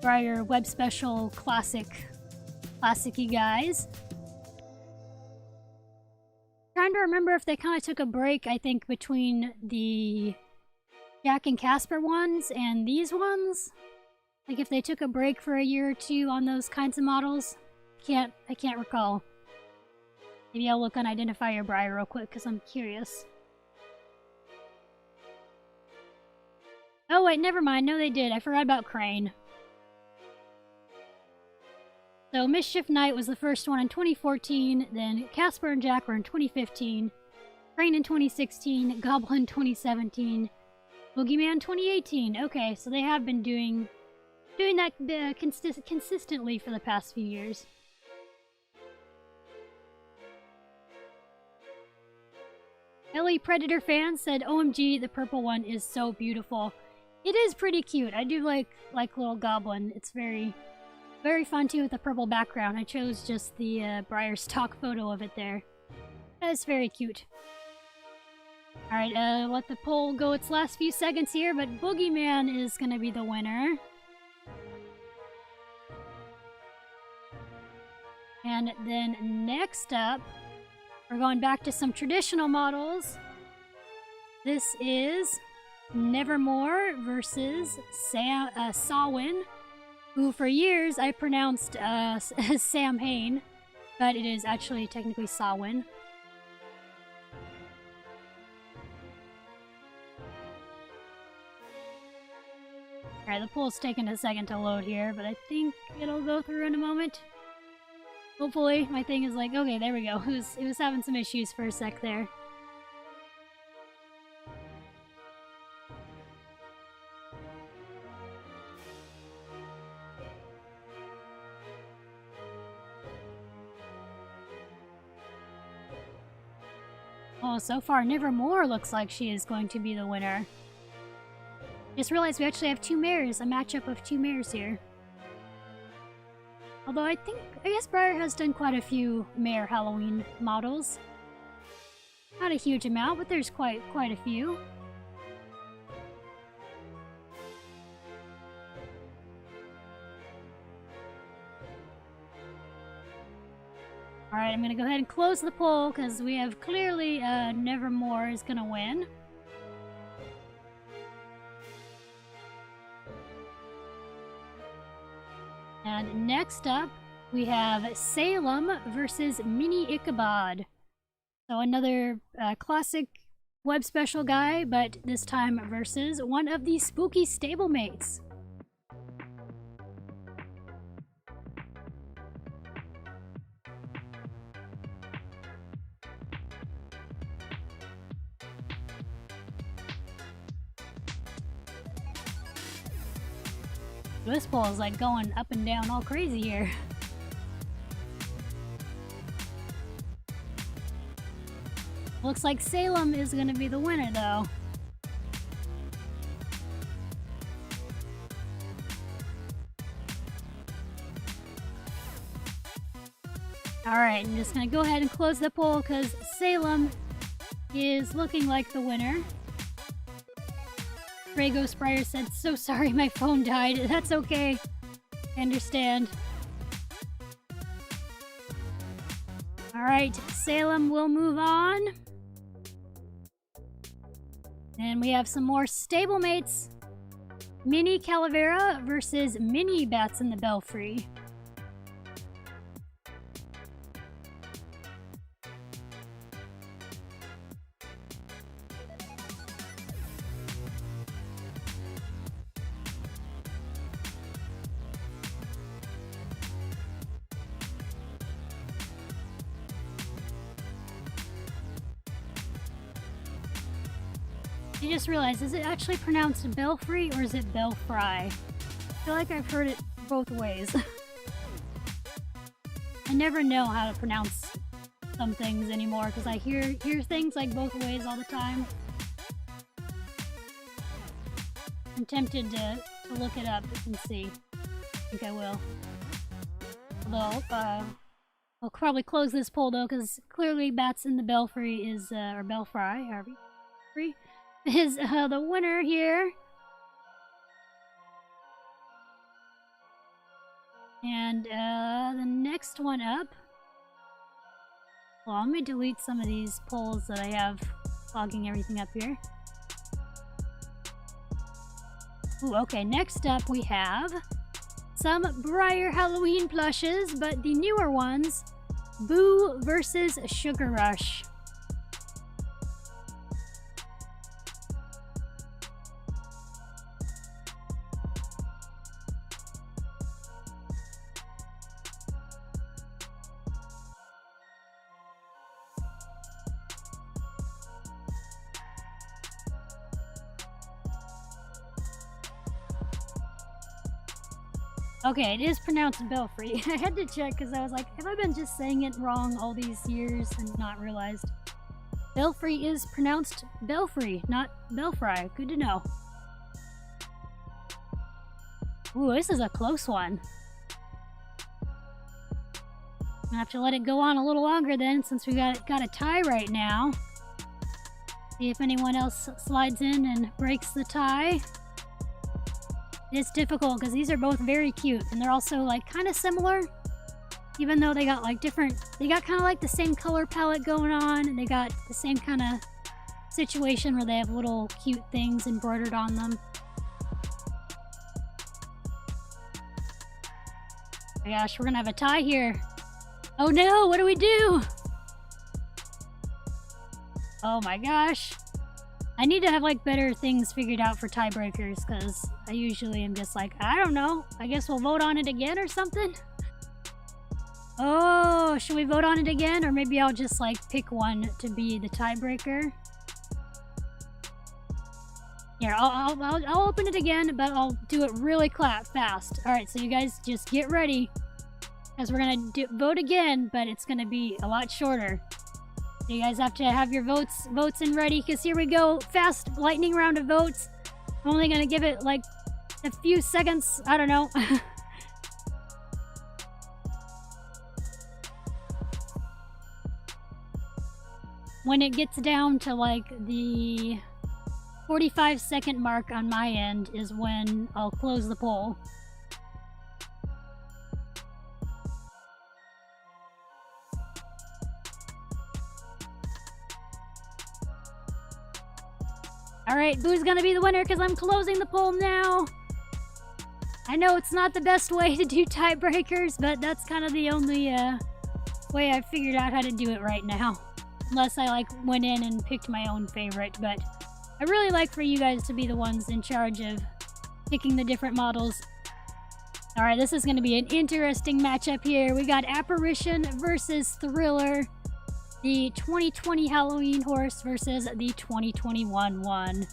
Breyer Web Special classic-y guys. Trying to remember if they kind of took a break, I think, between the Jack and Casper ones and these ones. Like if they took a break for a year or two on those kinds of models. I can't recall. Maybe I'll look on Identifier Breyer real quick because I'm curious. Oh wait, never mind. No, they did. I forgot about Crane. So Mischief Knight was the first one in 2014, then Casper and Jack were in 2015, Crane in 2016, Goblin 2017, Boogeyman 2018. Okay, so they have been doing that consistently for the past few years. Ellie Predator fan said, OMG, the purple one is so beautiful. It is pretty cute. I do like little Goblin. It's very fun too with the purple background. I chose just the Breyer stock photo of it there. That's very cute. Alright, let the poll go its last few seconds here, but Boogeyman is gonna be the winner. And then next up, we're going back to some traditional models. This is Nevermore versus Samhain, who for years I pronounced Sam Hain, but it is actually technically Samhain. Alright, the poll's taking a second to load here, but I think it'll go through in a moment. Hopefully, my thing is like, okay, there we go. It was having some issues for a sec there. Oh, so far, Nevermore looks like she is going to be the winner. Just realized we actually have two mares, a matchup of two mares here. Although I guess Breyer has done quite a few mare Halloween models. Not a huge amount, but there's quite a few. Alright, I'm gonna go ahead and close the poll because we have clearly Nevermore is gonna win. And next up, we have Salem versus Mini Ichabod. So another classic web special guy, but this time versus one of the spooky stablemates. This poll is like going up and down all crazy here. Looks like Salem is gonna be the winner though. Alright, I'm just gonna go ahead and close the poll because Salem is looking like the winner. Ghost Breyer said, "So sorry my phone died." That's okay. I understand. Alright, Salem will move on. And we have some more stablemates. Mini Calavera versus Mini Bats in the Belfry. I just realized, is it actually pronounced Belfry or is it Belfry? I feel like I've heard it both ways. I never know how to pronounce some things anymore because I hear things like both ways all the time. I'm tempted to look it up and see. I think I will. Although, I'll probably close this poll though because clearly Bats in the Belfry is, or Belfry, however you is the winner here. And the next one up. Well, let me delete some of these polls that I have clogging everything up here. Ooh, okay, next up we have some Breyer Halloween plushes, but the newer ones, Boo versus Sugar Rush. Okay, it is pronounced Belfry. I had to check because I was like, have I been just saying it wrong all these years and not realized? Belfry is pronounced Belfry, not Belfry. Good to know. Ooh, this is a close one. I'm gonna have to let it go on a little longer then, since we got a tie right now. See if anyone else slides in and breaks the tie. It's difficult because these are both very cute and they're also like kind of similar, even though they got like different, they got kind of like the same color palette going on and they got the same kind of situation where they have little cute things embroidered on them. Oh my gosh, we're gonna have a tie here. Oh no, what do we do? Oh my gosh. I need to have like better things figured out for tiebreakers, because I usually am just like, I don't know, I guess we'll vote on it again or something? Oh, should we vote on it again? Or maybe I'll just like pick one to be the tiebreaker. Here, I'll open it again, but I'll do it really fast. Alright, so you guys just get ready, because we're gonna vote again, but it's gonna be a lot shorter. So you guys have to have your votes in ready, because here we go. Fast lightning round of votes. I'm only gonna give it like a few seconds. I don't know. When it gets down to like the 45-second mark on my end is when I'll close the poll. Alright, who's gonna be the winner? Because I'm closing the poll now. I know it's not the best way to do tiebreakers, but that's kind of the only way I've figured out how to do it right now. Unless I like went in and picked my own favorite, but I really like for you guys to be the ones in charge of picking the different models. Alright, this is going to be an interesting matchup here. We got Apparition versus Thriller. The 2020 Halloween horse versus the 2021 one.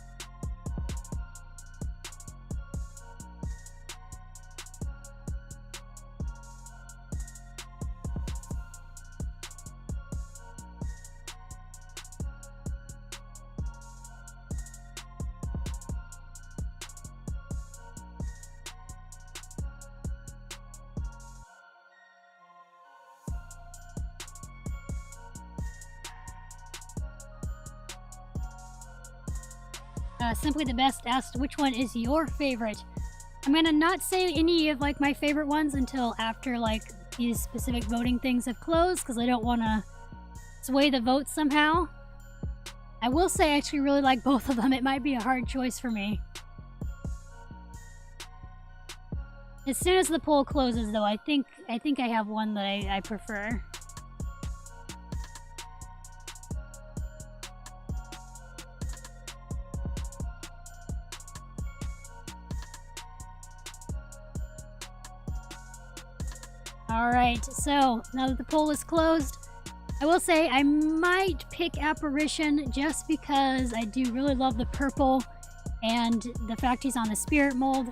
Simply the Best asked which one is your favorite. I'm gonna not say any of like my favorite ones until after like these specific voting things have closed, because I don't want to sway the votes somehow. I will say I actually really like both of them. It might be a hard choice for me. As soon as the poll closes though, I think I have one that I prefer. Alright, so now that the poll is closed, I will say I might pick Apparition just because I do really love the purple and the fact he's on the spirit mold.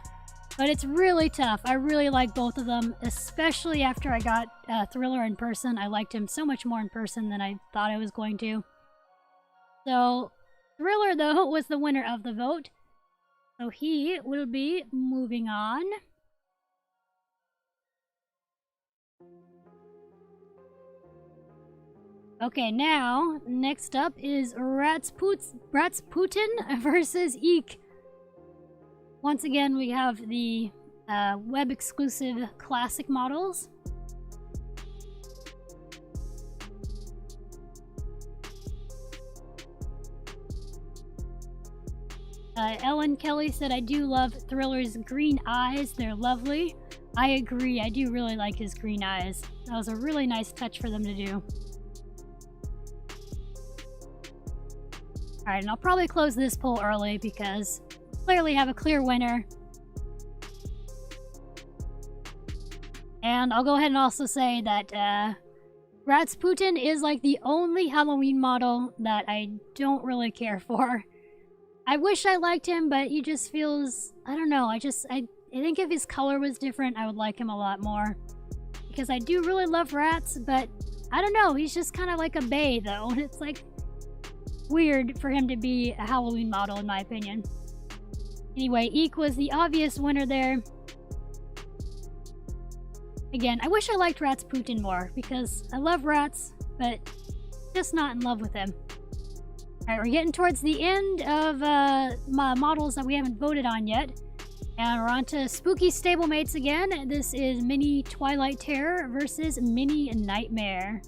But it's really tough. I really like both of them, especially after I got Thriller in person. I liked him so much more in person than I thought I was going to. So, Thriller, though, was the winner of the vote. So he will be moving on. Okay, now, next up is Rasputin versus Eek. Once again, we have the web-exclusive classic models. Ellen Kelly said, I do love Thriller's green eyes. They're lovely. I agree. I do really like his green eyes. That was a really nice touch for them to do. Alright, and I'll probably close this poll early because we clearly have a clear winner. And I'll go ahead and also say that Rasputin is like the only Halloween model that I don't really care for. I wish I liked him, but he just feels... I don't know, I think if his color was different, I would like him a lot more. Because I do really love rats, but I don't know, he's just kind of like a bae, though. And it's like weird for him to be a Halloween model, in my opinion. Anyway, Eek was the obvious winner there. Again, I wish I liked Rasputin more, because I love rats, but just not in love with him. Alright, we're getting towards the end of my models that we haven't voted on yet. And we're on to Spooky Stablemates again. This is Mini Twilight Terror versus Mini Nightmare.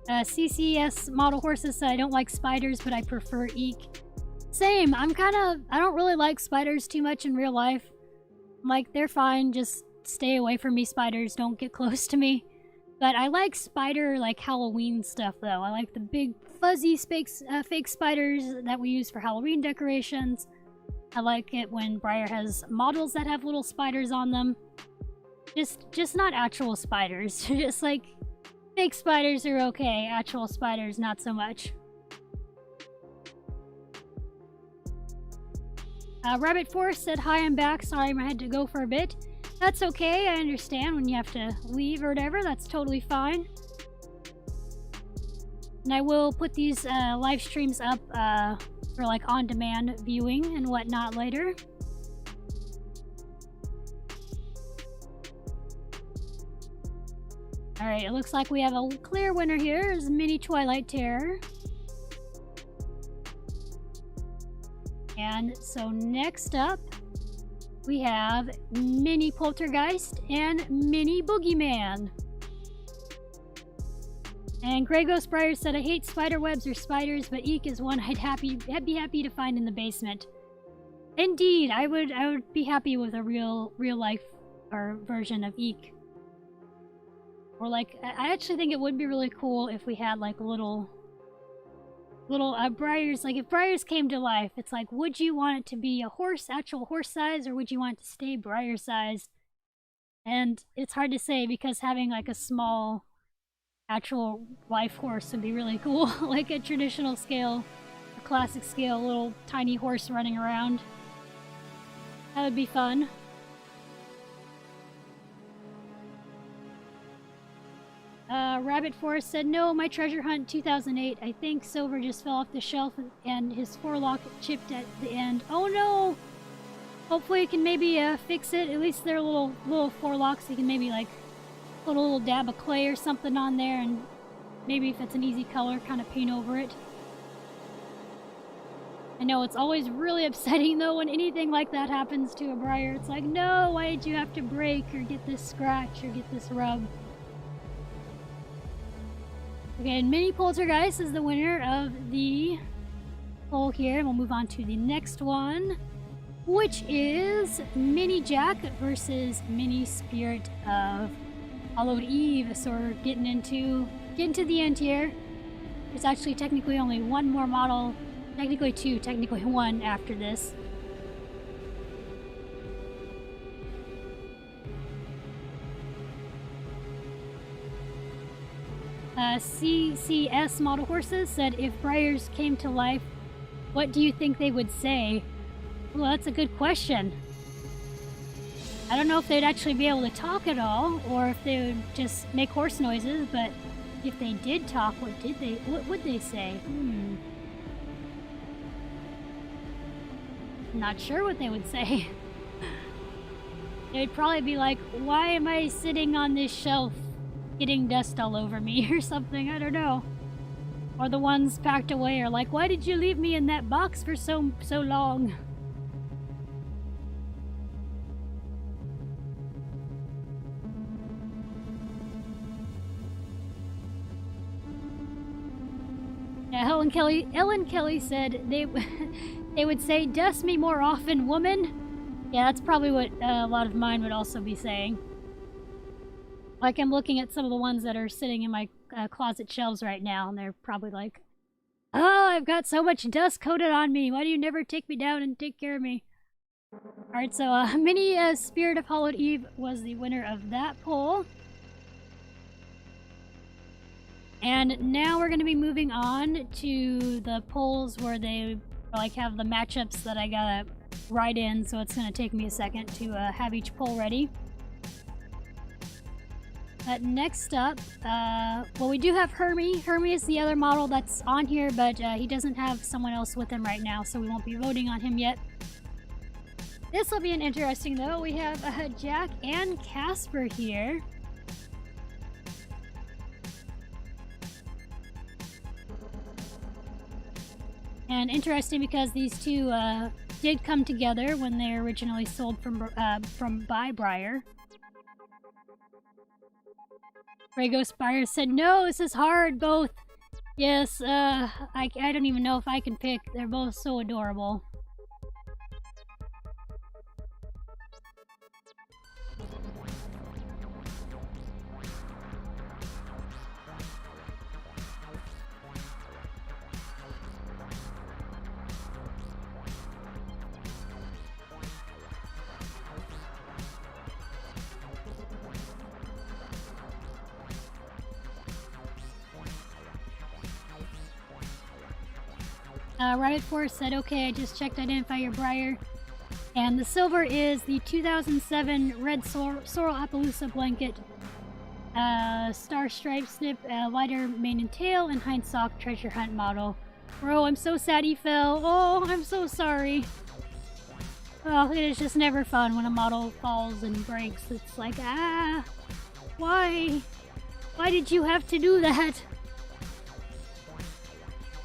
CCS model horses said I don't like spiders, but I prefer Eek. Same, I don't really like spiders too much in real life. I'm like, they're fine, just stay away from me, spiders, don't get close to me. But I like spider, like, Halloween stuff, though. I like the big, fuzzy fake spiders that we use for Halloween decorations. I like it when Breyer has models that have little spiders on them. Just not actual spiders. Just, like, fake spiders are okay. Actual spiders, not so much. Rabbit Force said, "Hi, I'm back. Sorry, I had to go for a bit." That's okay, I understand when you have to leave or whatever, that's totally fine. And I will put these live streams up for like on-demand viewing and whatnot later. Alright, it looks like we have a clear winner here. It's Mini Twilight Terror. And so next up, we have Mini Poltergeist and Mini Boogeyman. And Grey Ghost Breyer said, "I hate spider webs or spiders, but Eek is one I'd be happy to find in the basement." Indeed, I would be happy with a real life or version of Eek. Or like, I actually think it would be really cool if we had like little Breyers, like if Breyers came to life, it's like, would you want it to be a horse, actual horse size, or would you want it to stay Breyer sized? And it's hard to say because having like a small actual life horse would be really cool. Like a traditional scale, a classic scale, little tiny horse running around. That would be fun. Rabbit Forest said, "No, my treasure hunt 2008. I think Silver just fell off the shelf and his forelock chipped at the end." Oh no! Hopefully it can maybe fix it. At least they're little forelocks. You can maybe like put a little dab of clay or something on there, and maybe if it's an easy color, kind of paint over it. I know it's always really upsetting though when anything like that happens to a Breyer. It's like, no, why did you have to break or get this scratch or get this rub? Okay, and Mini Poltergeist is the winner of the poll here, and we'll move on to the next one, which is Mini Jack versus Mini Spirit of Hallowed Eve. So we're getting to the end here. There's actually technically only one more model, technically two, technically one after this. CCS Model Horses said, "If Breyers came to life, what do you think they would say?" Well, that's a good question. I don't know if they'd actually be able to talk at all, or if they would just make horse noises, but if they did talk, what would they say? Not sure what they would say. They'd probably be like, "Why am I sitting on this shelf getting dust all over me," or something, I don't know. Or the ones packed away are like, "Why did you leave me in that box for so long?" Yeah, Ellen Kelly said they would say, "Dust me more often, woman." Yeah, that's probably what a lot of mine would also be saying. Like, I'm looking at some of the ones that are sitting in my closet shelves right now, and they're probably like, "Oh, I've got so much dust coated on me. Why do you never take me down and take care of me?" Alright, so Mini Spirit of Hallowed Eve was the winner of that poll. And now we're going to be moving on to the polls where they like have the matchups that I gotta write in, so it's going to take me a second to have each poll ready. Next up, well, we do have Hermie. Hermie is the other model that's on here, but he doesn't have someone else with him right now, so we won't be voting on him yet. This will be an interesting, though. We have Jack and Casper here. And interesting because these two did come together when they were originally sold by Breyer. Grey Ghost Breyer said, "No, this is hard, both." Yes, I don't even know if I can pick. They're both so adorable. Rabbit Force said, okay, I just checked identify your Breyer. And the silver is the 2007 Red Sorrel Appaloosa blanket, Star Stripe Snip, lighter mane and tail, and hind sock treasure hunt model. Bro, I'm so sad he fell. Oh, I'm so sorry. Oh, it is just never fun when a model falls and breaks. It's like, ah, why? Why did you have to do that?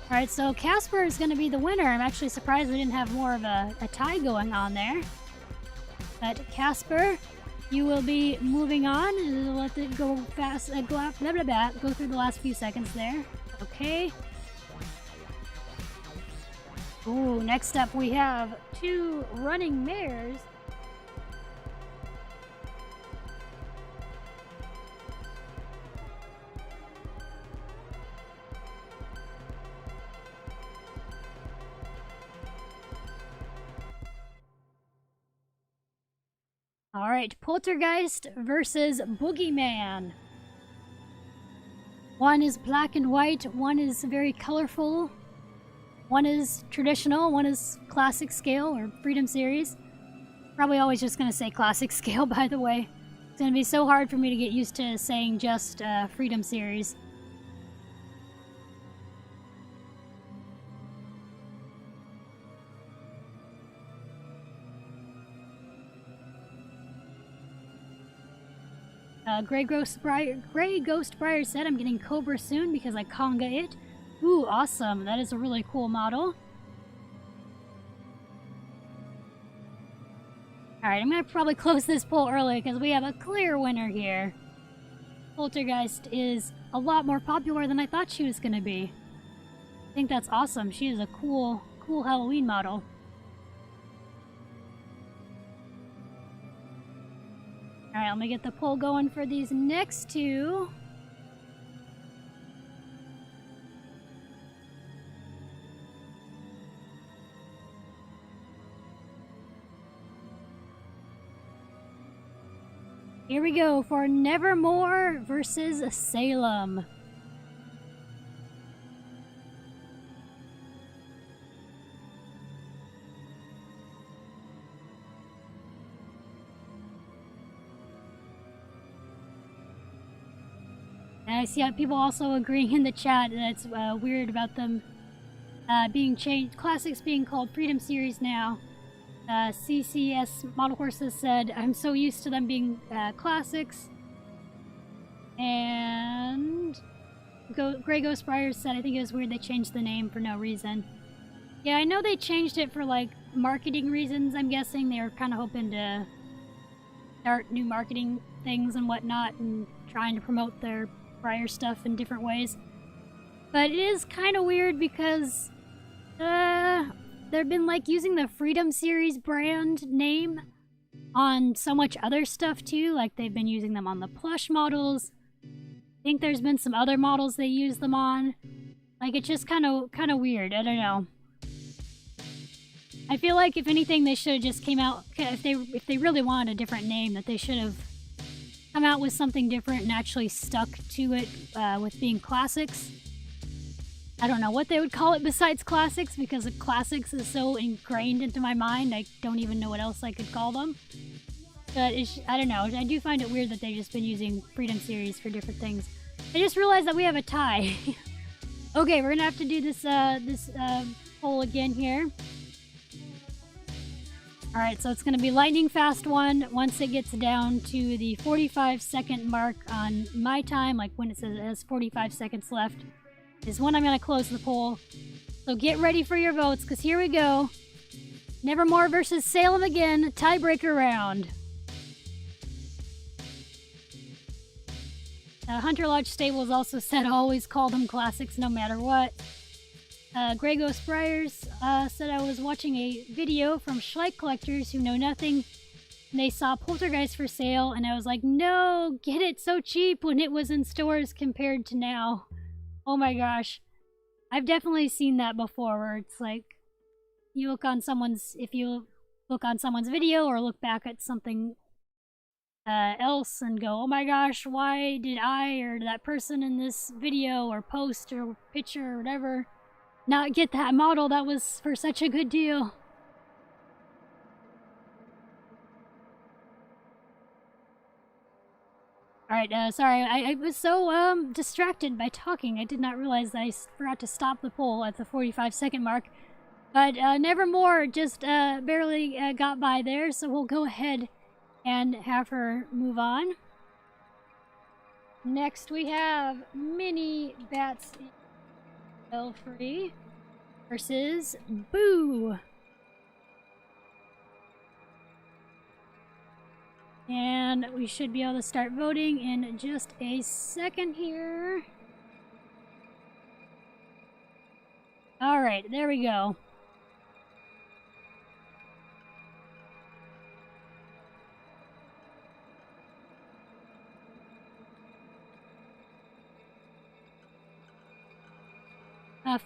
Alright, so Casper is going to be the winner. I'm actually surprised we didn't have more of a tie going on there. But Casper, you will be moving on. Let it go fast, go through the last few seconds there. Okay. Ooh, next up we have 2 running mares. Alright, Poltergeist versus Boogeyman. One is black and white, one is very colorful, one is traditional, one is classic scale or Freedom Series. Probably always just gonna say classic scale, by the way. It's gonna be so hard for me to get used to saying just Freedom Series. Grey Ghost Breyer said, I'm getting Cobra soon because I conga it. Ooh, awesome. That is a really cool model. Alright, I'm gonna probably close this poll early because we have a clear winner here. Poltergeist is a lot more popular than I thought she was gonna be. I think that's awesome. She is a cool Halloween model. Alright, let me get the poll going for these next 2. Here we go for Nevermore versus Salem. And I see how people also agreeing in the chat that it's weird about them being changed, classics being called Freedom Series now. CCS Model Horses said, I'm so used to them being classics. And Grey Ghost Breyer said, I think it was weird they changed the name for no reason. Yeah, I know they changed it for like marketing reasons, I'm guessing. They were kind of hoping to start new marketing things and whatnot and trying to promote their Breyer stuff in different ways. But it is kind of weird because they've been like using the Freedom Series brand name on so much other stuff too. Like they've been using them on the plush models. I think there's been some other models they use them on. Like it's just kind of weird. I don't know. I feel like if anything, they should have just came out if they really wanted a different name, that they should have come out with something different and actually stuck to it with being classics. I don't know what they would call it besides classics because classics is so ingrained into my mind. I don't even know what else I could call them. But I don't know. I do find it weird that they've just been using Freedom Series for different things. I just realized that we have a tie. Okay, we're gonna have to do this poll again here. Alright, so it's going to be lightning fast one. Once it gets down to the 45-second mark on my time, like when it says it has 45 seconds left, is when I'm going to close the poll. So get ready for your votes, because here we go. Nevermore versus Salem again, tiebreaker round. Hunter Lodge Stables also said always call them classics no matter what. Grey Ghost Briars said I was watching a video from Schleich collectors who know nothing, and they saw Poltergeist for sale, and I was like, no, get it so cheap when it was in stores compared to now. Oh my gosh. I've definitely seen that before, where it's like, if you look on someone's video or look back at something else and go, oh my gosh, why did I or that person in this video or post or picture or whatever not get that model that was for such a good deal. Alright, sorry, I was so distracted by talking, I did not realize I forgot to stop the poll at the 45-second mark. But Nevermore just barely got by there, so we'll go ahead and have her move on. Next we have Mini Bats Belfry versus Boo. And we should be able to start voting in just a second here. Alright, there we go.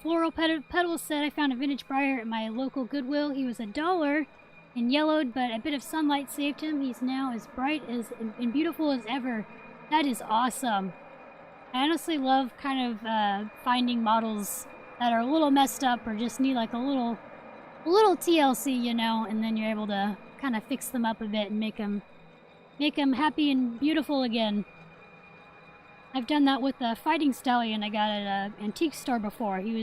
Floral Petals said, I found a vintage Breyer at my local Goodwill. He was $1 and yellowed, but a bit of sunlight saved him. He's now as bright as and beautiful as ever. That is awesome. I honestly love kind of finding models that are a little messed up or just need like a little TLC, you know, and then you're able to kind of fix them up a bit and make them happy and beautiful again. I've done that with the Fighting Stallion I got at an antique store before. He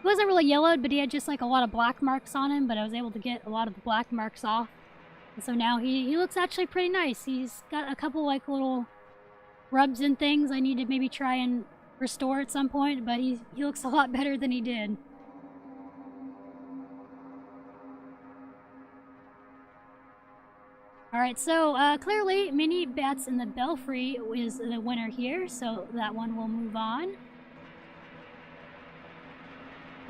wasn't really yellowed, but he had just like a lot of black marks on him, but I was able to get a lot of the black marks off. And so now he looks actually pretty nice. He's got a couple like little rubs and things I need to maybe try and restore at some point, but he looks a lot better than he did. Alright, so clearly Mini Bats in the Belfry is the winner here, so that one will move on.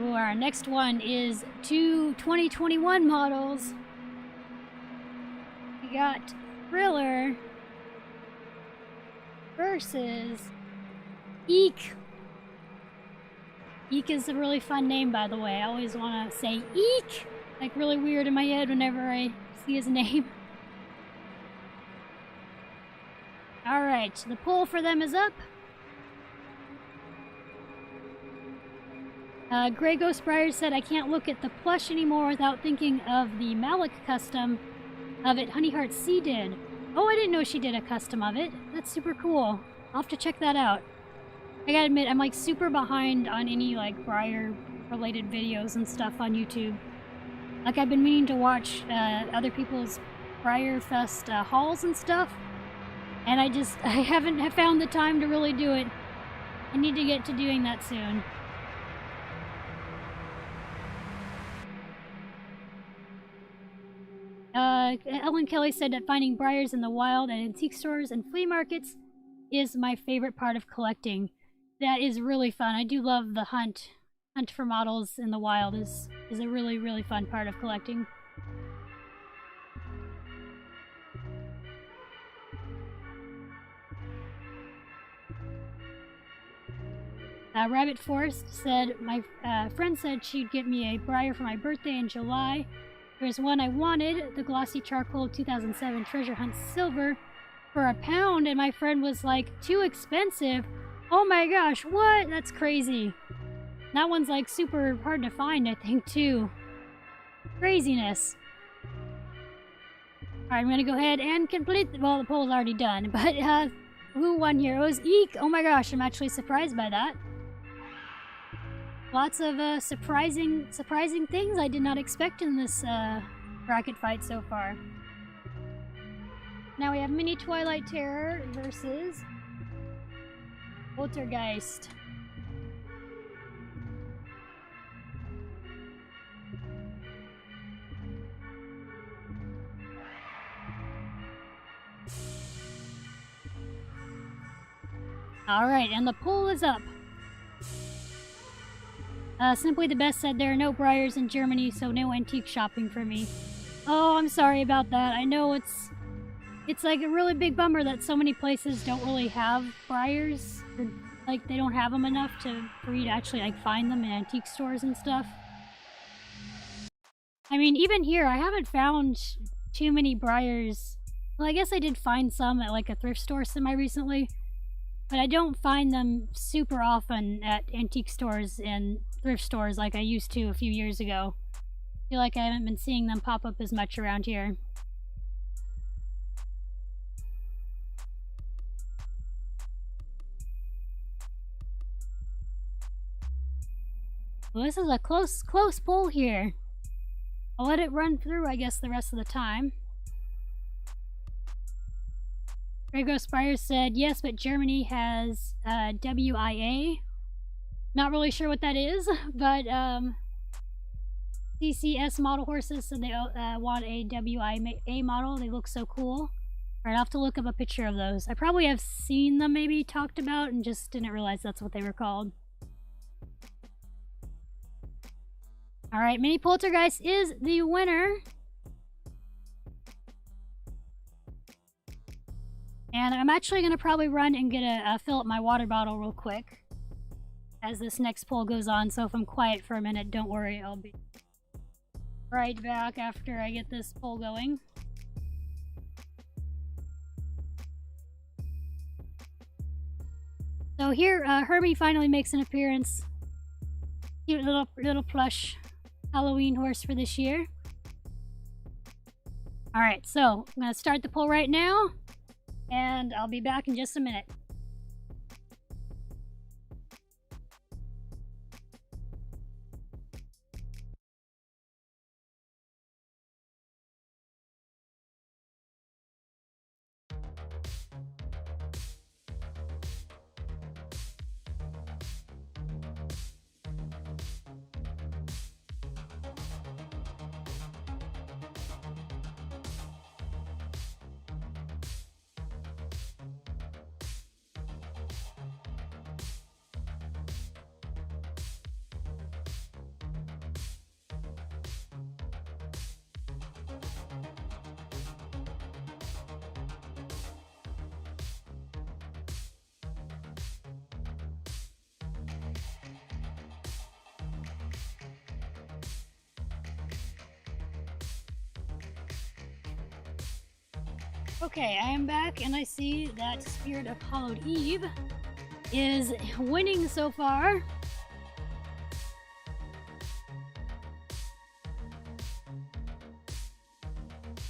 Ooh, our next one is two 2021 models. We got Thriller versus Eek. Eek is a really fun name, by the way. I always want to say Eek, like really weird in my head whenever I see his name. Alright, the poll for them is up. Grey Ghost Breyer said, I can't look at the plush anymore without thinking of the Malik custom of it Honeyheart C did. Oh, I didn't know she did a custom of it. That's super cool. I'll have to check that out. I gotta admit, I'm like super behind on any like Breyer related videos and stuff on YouTube. Like I've been meaning to watch other people's Breyer Fest hauls and stuff. And I haven't found the time to really do it. I need to get to doing that soon. Ellen Kelly said that finding Breyers in the wild at antique stores and flea markets is my favorite part of collecting. That is really fun. I do love the hunt. Hunt for models in the wild is a really, really fun part of collecting. Rabbit Forest said, my friend said she'd get me a Breyer for my birthday in July. There's one I wanted, the Glossy Charcoal 2007 Treasure Hunt Silver, for £1, and my friend was like, too expensive. Oh my gosh, what? That's crazy. That one's like super hard to find, I think, too. Craziness. Alright, I'm gonna go ahead and complete, well, the poll's already done, but who won here? It was Eek! Oh my gosh, I'm actually surprised by that. Lots of surprising things I did not expect in this bracket fight so far. Now we have Mini Twilight Terror versus Poltergeist. Alright, and the poll is up. Simply the Best said there are no Breyers in Germany, so no antique shopping for me. Oh, I'm sorry about that. I know it's like a really big bummer that so many places don't really have Breyers. Like, they don't have them enough for you to actually, like, find them in antique stores and stuff. I mean, even here, I haven't found too many Breyers. Well, I guess I did find some at, like, a thrift store semi-recently. But I don't find them super often at antique stores in thrift stores like I used to a few years ago. I feel like I haven't been seeing them pop up as much around here. Well, this is a close pull here. I'll let it run through, I guess, the rest of the time. Breyer said, yes, but Germany has WIA. Not really sure what that is, but CCS model horses, so they want a WIA model. They look so cool. Alright, I'll have to look up a picture of those. I probably have seen them maybe talked about and just didn't realize that's what they were called. Alright, Mini Poltergeist is the winner. And I'm actually going to probably run and get fill up my water bottle real quick as this next poll goes on. So if I'm quiet for a minute, don't worry. I'll be right back after I get this poll going. So here, Herbie finally makes an appearance. Cute little plush Halloween horse for this year. Alright, so I'm going to start the poll right now, and I'll be back in just a minute. Okay, I am back, and I see that Spirit of Hallowed Eve is winning so far.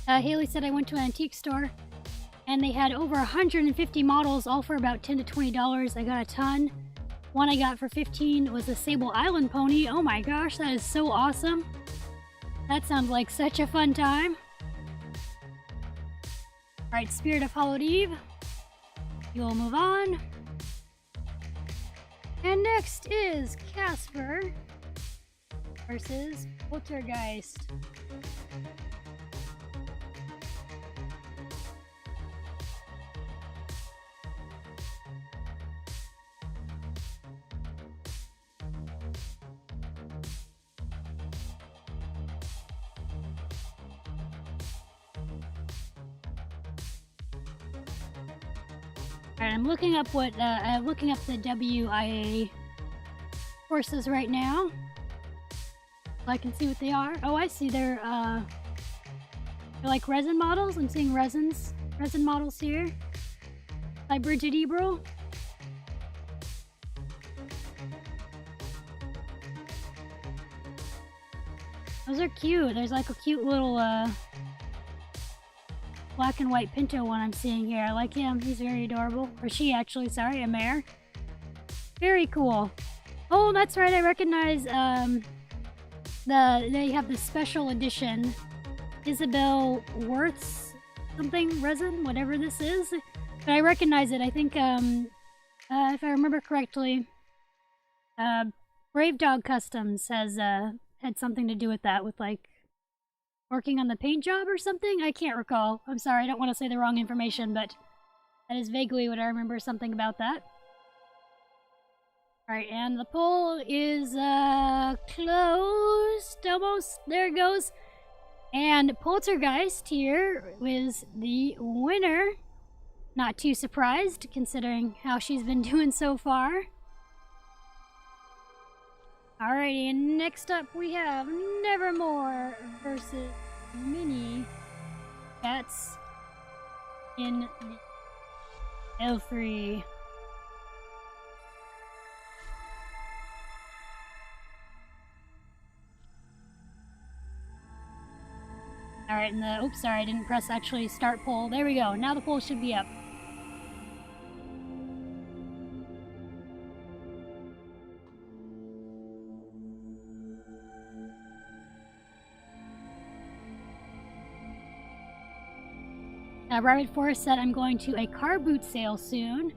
Haley said I went to an antique store, and they had over 150 models, all for about $10 to $20. I got a ton. One I got for $15 was a Sable Island pony. Oh my gosh, that is so awesome. That sounds like such a fun time. Alright, Spirit of Hallowed Eve. You'll move on. And next is Casper versus Poltergeist. Alright, I'm looking up what I'm looking up the WIA horses right now, so I can see what they are. Oh, I see. They're like resin models. I'm seeing resin models here. By Bridget Ebrel. Those are cute. There's like a cute little black and white pinto one I'm seeing here. I like him. He's very adorable. Or she, actually. Sorry, a mare. Very cool. Oh, that's right. I recognize they have the special edition Isabel Worth's something resin, whatever this is. But I recognize it. I think if I remember correctly, Brave Dog Customs has had something to do with that, with like working on the paint job or something? I can't recall. I'm sorry, I don't want to say the wrong information, but that is vaguely what I remember, something about that. Alright, and the poll is closed. Almost. There it goes. And Poltergeist here is the winner. Not too surprised, considering how she's been doing so far. Alrighty, and next up we have Nevermore versus Mini Cats in the Elfrey. Alright, and the... Oops, sorry, I didn't press actually start poll. There we go. Now the poll should be up. Rabbit Forest said I'm going to a car boot sale soon.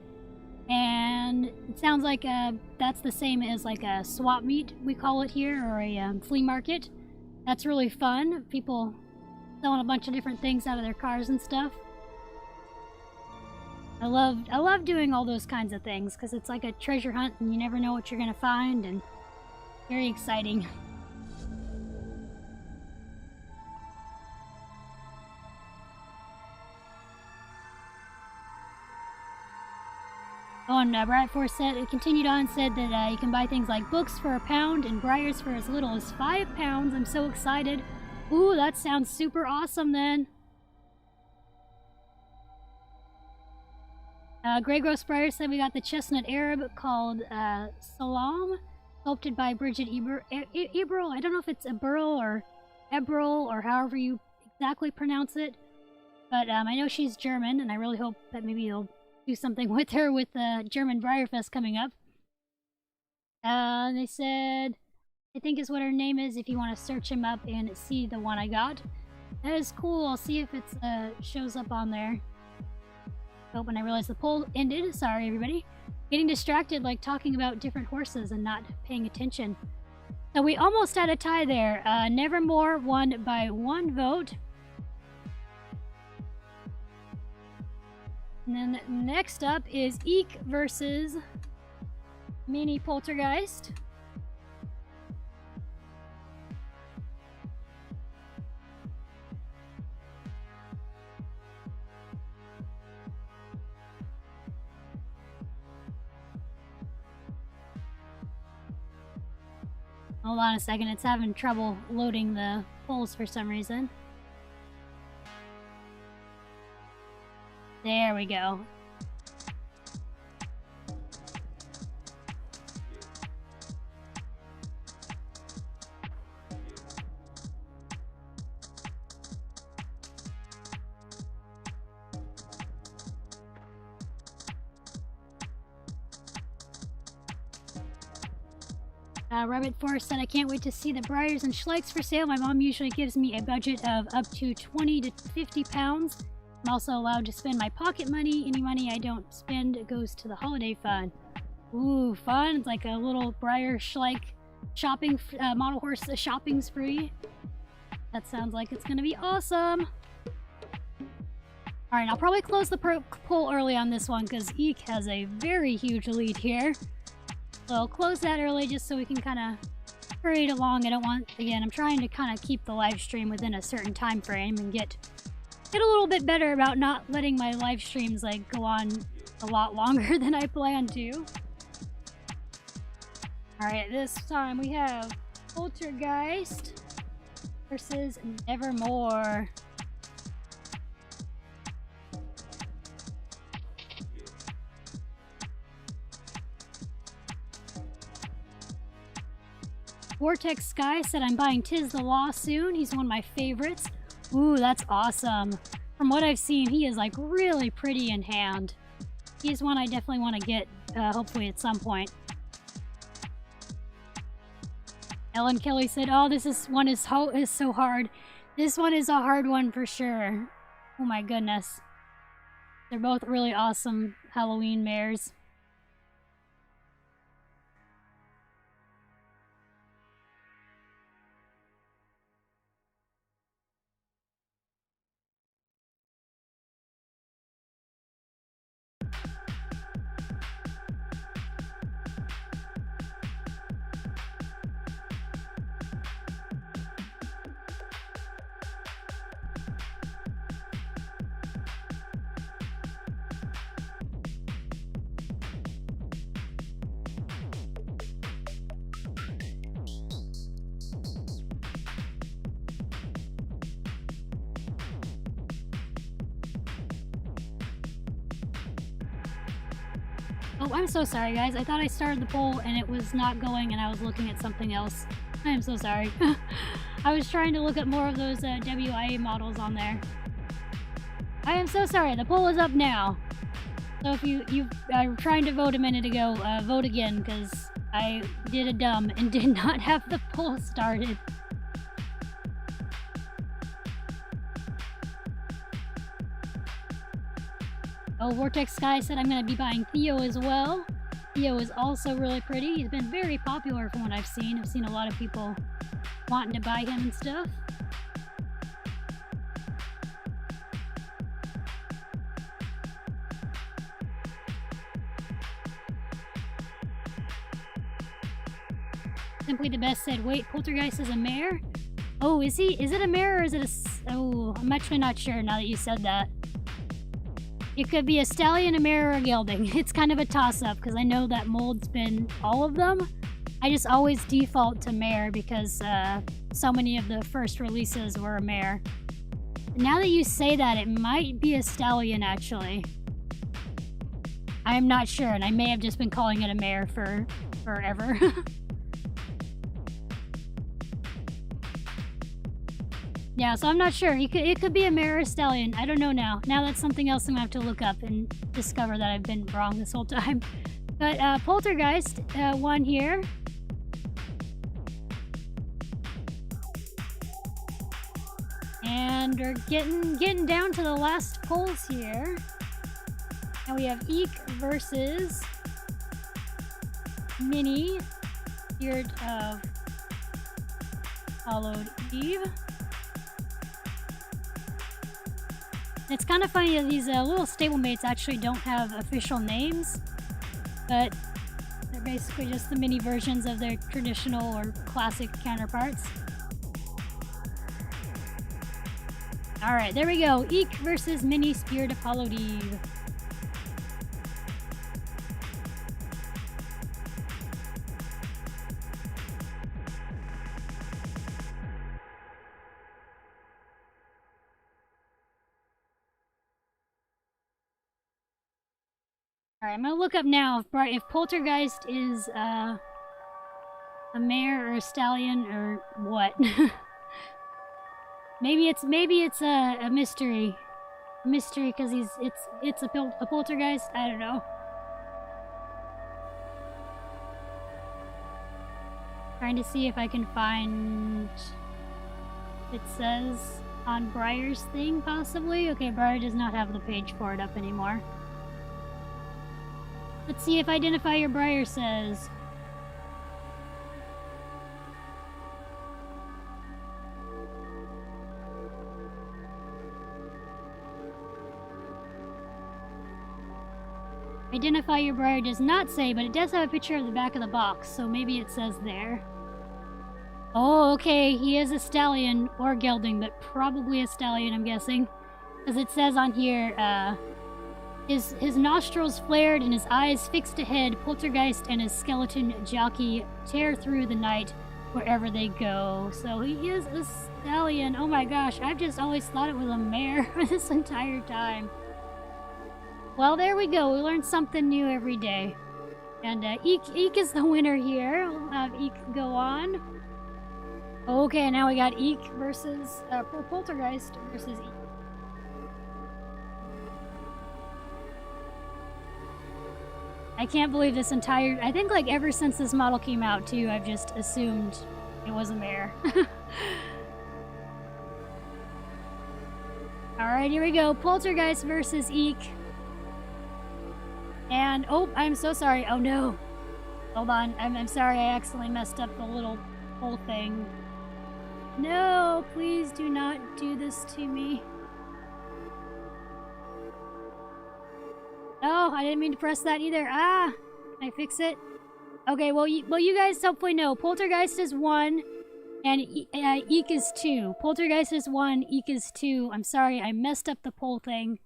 And it sounds like that's the same as like a swap meet, we call it here, or a flea market. That's really fun. People selling a bunch of different things out of their cars and stuff. I love doing all those kinds of things because it's like a treasure hunt and you never know what you're gonna find, and very exciting. Oh, and Bright Force said, it continued on and said that you can buy things like books for £1 and Breyers for as little as £5. I'm so excited. Ooh, that sounds super awesome then. Grey Gross Breyer said we got the chestnut Arab called Salam, sculpted by Bridget Eberl. I don't know if it's Eberl or Eberl or however you exactly pronounce it. But I know she's German, and I really hope that maybe you'll do something with her with the German Breyerfest coming up. They said, I think is what her name is, if you want to search him up and see the one I got. That is cool. I'll see if it shows up on there. Oh, when I realized the poll ended. Sorry, everybody. Getting distracted, like talking about different horses and not paying attention. So we almost had a tie there. Nevermore won by 1 vote. And then next up is Eek versus Mini Poltergeist. Hold on a second, it's having trouble loading the polls for some reason. There we go. Rabbit Forest said, I can't wait to see the Breyers and Schleichs for sale. My mom usually gives me a budget of up to 20 to 50 pounds. I'm also allowed to spend my pocket money. Any money I don't spend goes to the holiday fund. Ooh, fun. It's like a little Breyer Schleich shopping, model horse shopping spree. That sounds like it's going to be awesome. Alright, I'll probably close the poll early on this one because Eek has a very huge lead here. So I'll close that early just so we can kind of hurry it along. I don't want, again, I'm trying to kind of keep the live stream within a certain time frame and get a little bit better about not letting my live streams like go on a lot longer than I plan to. Alright, this time we have Poltergeist versus Nevermore. Vortex Sky said I'm buying Tis the Law soon. He's one of my favorites. Ooh, that's awesome. From what I've seen, he is like really pretty in hand. He's one I definitely want to get, hopefully at some point. Ellen Kelly said, oh, this one is so hard. This one is a hard one for sure. Oh my goodness. They're both really awesome Halloween mares. Oh, I'm so sorry, guys. I thought I started the poll and it was not going and I was looking at something else. I am so sorry. I was trying to look at more of those WIA models on there. I am so sorry. The poll is up now. So if you are trying to vote a minute ago, vote again, because I did a dumb and did not have the poll started. Oh, Vortex Sky said I'm going to be buying Theo as well. Theo is also really pretty. He's been very popular from what I've seen. I've seen a lot of people wanting to buy him and stuff. Simply the Best said, wait, Poltergeist is a mare? Oh, is he? Is it a mare or is it a... Oh, I'm actually not sure now that you said that. It could be a stallion, a mare, or a gelding. It's kind of a toss-up because I know that mold's been all of them. I just always default to mare because so many of the first releases were a mare. Now that you say that, it might be a stallion actually. I am not sure, and I may have just been calling it a mare for forever. Yeah, so I'm not sure. It could be a mare or a stallion. I don't know now. Now that's something else I'm gonna have to look up and discover that I've been wrong this whole time. But Poltergeist won here. And we're getting down to the last polls here. And we have Eek versus Minnie, Spirit of Hallowed Eve. It's kind of funny that these little stablemates actually don't have official names, but they're basically just the mini versions of their traditional or classic counterparts. Alright, there we go. Eek versus Mini Spirit of Hallowed Eve. Alright, I'm gonna look up now if Poltergeist is a mare or a stallion or what. maybe it's a mystery. Mystery because it's a poltergeist. I don't know. Trying to see if I can find. It says on Breyer's thing possibly. Okay, Breyer does not have the page for it up anymore. Let's see if Identify Your Breyer says. Identify Your Breyer does not say, but it does have a picture of the back of the box, so maybe it says there. Oh, okay, he is a stallion or gelding, but probably a stallion, I'm guessing. Because it says on here, his nostrils flared and his eyes fixed ahead. Poltergeist and his skeleton jockey tear through the night wherever they go. So he is a stallion. Oh my gosh, I've just always thought it was a mare this entire time. Well, there we go. We learn something new every day. And Eek is the winner here. We'll have Eek go on. Okay, now we got Eek versus Poltergeist versus Eek. I can't believe this entire... I think like ever since this model came out too, I've just assumed it was a mare. Alright, here we go. Poltergeist versus Eek. And, oh, I'm so sorry. Oh no. Hold on. I'm sorry, I accidentally messed up the little whole thing. No, please do not do this to me. Oh, I didn't mean to press that either. Ah! Can I fix it? Okay, well, you guys hopefully know. Poltergeist is 1, and Eek is 2. Poltergeist is 1, Eek is 2. I'm sorry, I messed up the poll thing.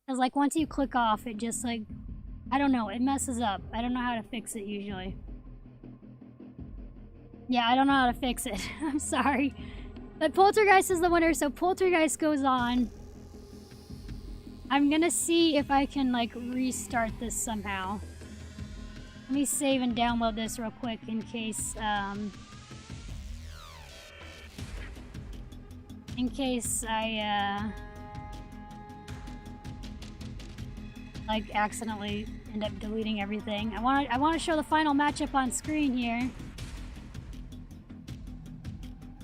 Because, like, once you click off, it just, like... I don't know, it messes up. I don't know how to fix it, usually. Yeah, I don't know how to fix it. I'm sorry. But Poltergeist is the winner, so Poltergeist goes on. I'm gonna see if I can, like, restart this somehow. Let me save and download this real quick in case I like accidentally end up deleting everything. I want to show the final matchup on screen here.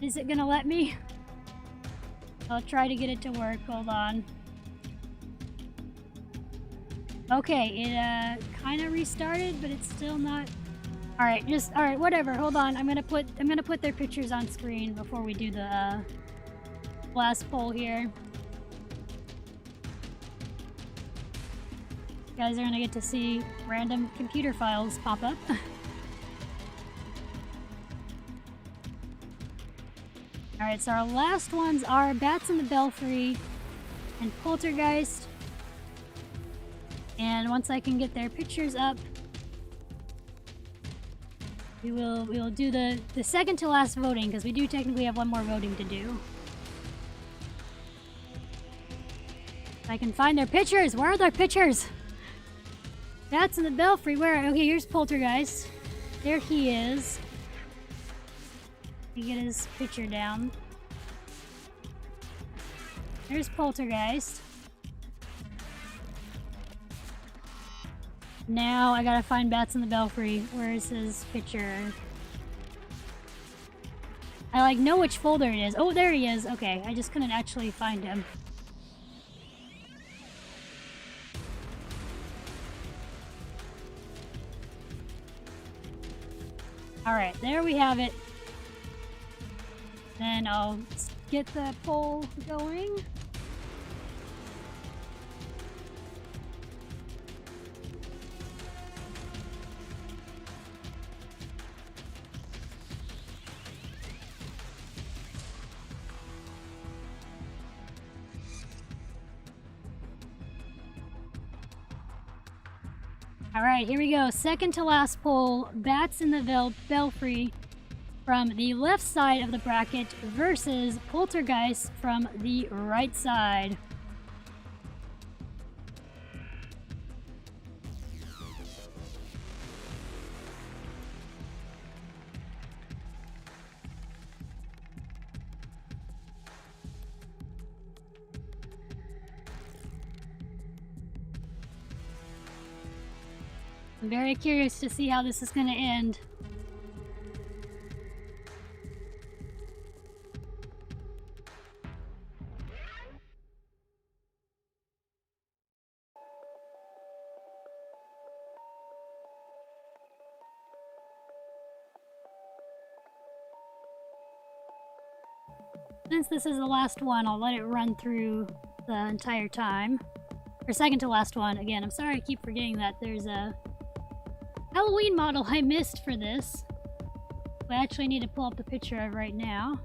Is it gonna let me? I'll try to get it to work. Hold on. Okay, it kind of restarted, but it's still not. All right, whatever. Hold on. I'm gonna put their pictures on screen before we do the last poll here. You guys are gonna get to see random computer files pop up. Alright, so our last ones are Bats in the Belfry and Poltergeist. And once I can get their pictures up, we will do the second to last voting, because we do technically have one more voting to do. If I can find their pictures! Where are their pictures? Bats in the Belfry, where? Okay, here's Poltergeist. There he is. Let me get his picture down. There's Poltergeist. Now I gotta find Bats in the Belfry. Where is his picture? I like know which folder it is. Oh, there he is. Okay, I just couldn't actually find him. Alright, there we have it. Then I'll get the poll going. Alright, here we go. Second to last poll. Bats in the Belfry from the left side of the bracket versus Poltergeist from the right side. I'm very curious to see how this is going to end. Since this is the last one, I'll let it run through the entire time. Or second to last one. Again, I'm sorry I keep forgetting that there's a Halloween model I missed for this. I actually need to pull up the picture of right now.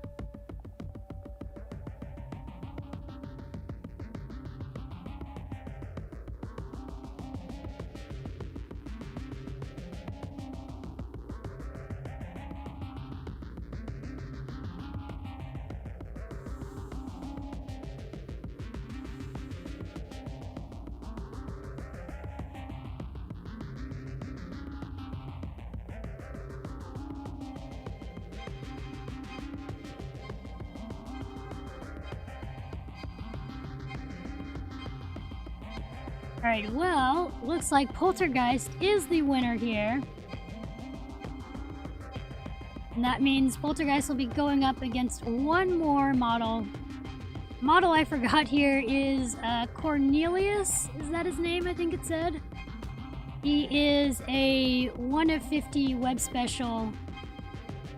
Alright, well, looks like Poltergeist is the winner here. And that means Poltergeist will be going up against one more model. Model I forgot here is Cornelius. Is that his name? I think it said. He is a 1 of 50 web special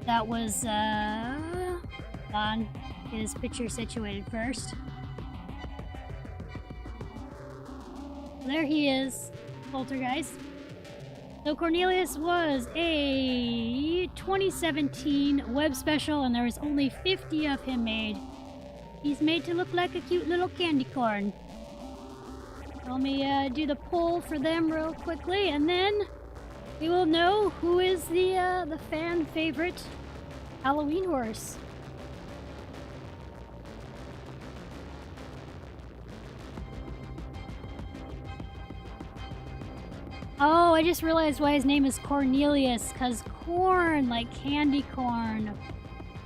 that was, hold on, get his picture situated first. There he is, Poltergeist. So Cornelius was a 2017 web special, and there was only 50 of him made. He's made to look like a cute little candy corn. Let me do the poll for them real quickly, and then we will know who is the fan favorite Halloween horse. Oh, I just realized why his name is Cornelius, because corn, like candy corn.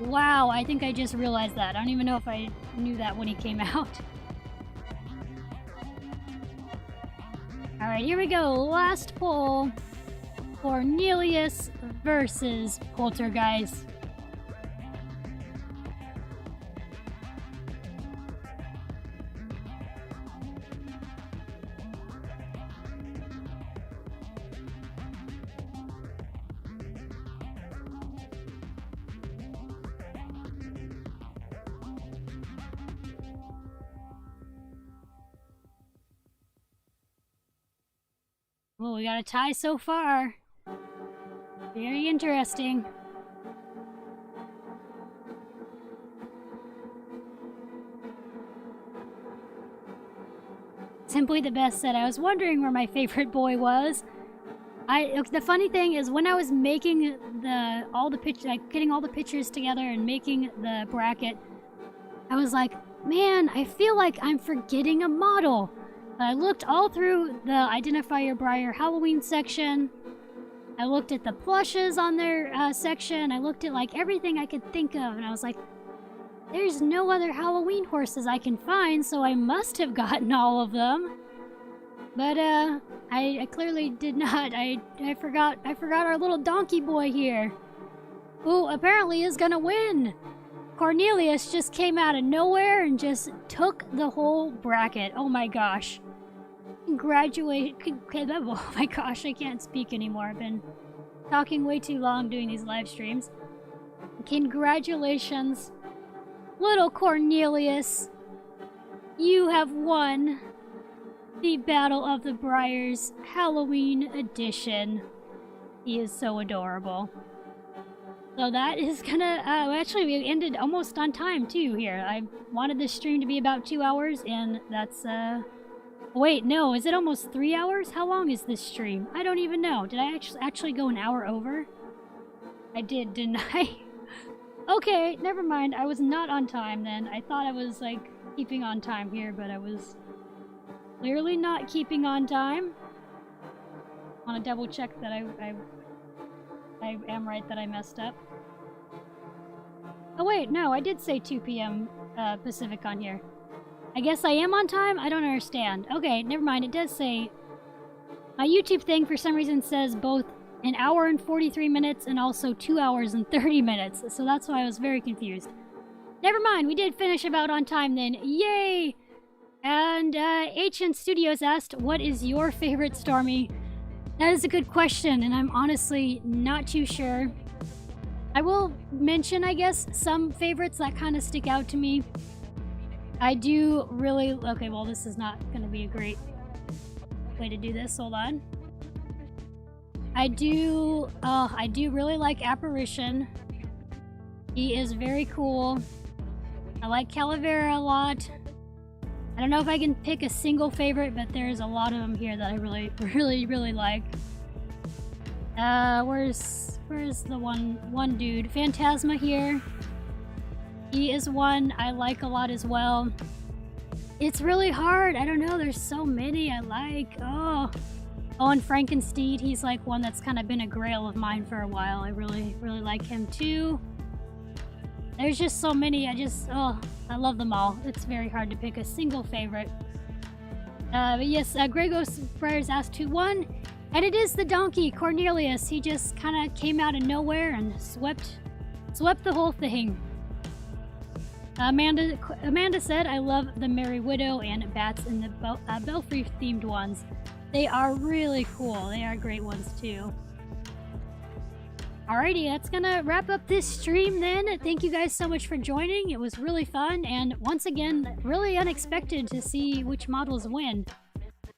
Wow, I think I just realized that. I don't even know if I knew that when he came out. Alright, here we go. Last poll. Cornelius versus Poltergeist. Well, we got a tie so far. Very interesting. Simply the Best said, I was wondering where my favorite boy was. The funny thing is, when I was making all the pictures, like getting all the pictures together and making the bracket, I was like, man, I feel like I'm forgetting a model. But I looked all through the Identify Your Breyer Halloween section. I looked at the plushes on their section. I looked at like everything I could think of, and I was like, there's no other Halloween horses I can find, so I must have gotten all of them. But I clearly did not. I forgot our little donkey boy here, who apparently is gonna win. Cornelius just came out of nowhere and just took the whole bracket. Oh my gosh. Oh my gosh, I can't speak anymore. I've been talking way too long doing these live streams. Congratulations, little Cornelius. You have won the Battle of the Breyers Halloween edition. He is so adorable. So that is gonna, actually we ended almost on time too here. I wanted this stream to be about 2 hours, and that's, wait, no, is it almost 3 hours? How long is this stream? I don't even know. Did I actually go an hour over? I did, didn't I? Okay, never mind. I was not on time then. I thought I was, like, keeping on time here, but I was clearly not keeping on time. I want to double check that I am right that I messed up. Oh wait, no, I did say 2 p.m. Pacific on here. I guess I am on time? I don't understand. Okay, never mind. It does say... My YouTube thing for some reason says both an hour and 43 minutes and also 2 hours and 30 minutes. So that's why I was very confused. Never mind, we did finish about on time then. Yay! And Ancient Studios asked, what is your favorite Stormy? That is a good question, and I'm honestly not too sure. I will mention, I guess, some favorites that kind of stick out to me. I do really... Okay, well, this is not going to be a great way to do this. Hold on. I do really like Apparition. He is very cool. I like Calavera a lot. I don't know if I can pick a single favorite, but there's a lot of them here that I really, really like. Where's the one dude? Phantasma here. He is one I like a lot as well. It's really hard. I don't know. There's so many I like. Oh, and Frankensteed. He's like one that's kind of been a grail of mine for a while. I really like him too. There's just so many. I love them all. It's very hard to pick a single favorite. But yes, Gregos Breyers asked who won, and it is the donkey, Cornelius. He just kind of came out of nowhere and swept the whole thing. Amanda said, I love the Merry Widow and Bats and the Belfry themed ones. They are really cool. They are great ones too. Alrighty, that's gonna wrap up this stream then. Thank you guys so much for joining. It was really fun, and once again, really unexpected to see which models win.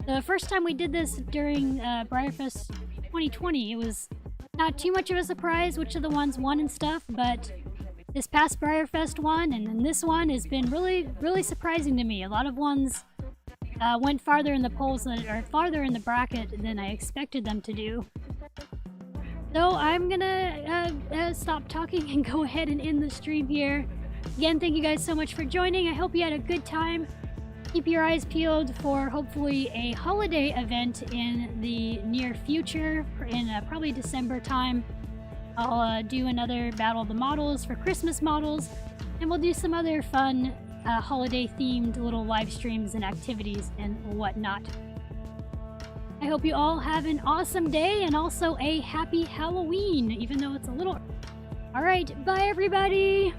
The first time we did this during BreyerFest 2020, it was not too much of a surprise which of the ones won and stuff, but this past BreyerFest one and then this one has been really surprising to me. A lot of ones went farther in the polls or farther in the bracket than I expected them to do. So I'm gonna stop talking and go ahead and end the stream here. Again, thank you guys so much for joining. I hope you had a good time. keep your eyes peeled for hopefully a holiday event in the near future, in probably December time. I'll do another Battle of the Models for Christmas models, and we'll do some other fun holiday-themed little live streams and activities and whatnot. I hope you all have an awesome day and also a happy Halloween, even though it's a little... Alright, bye everybody!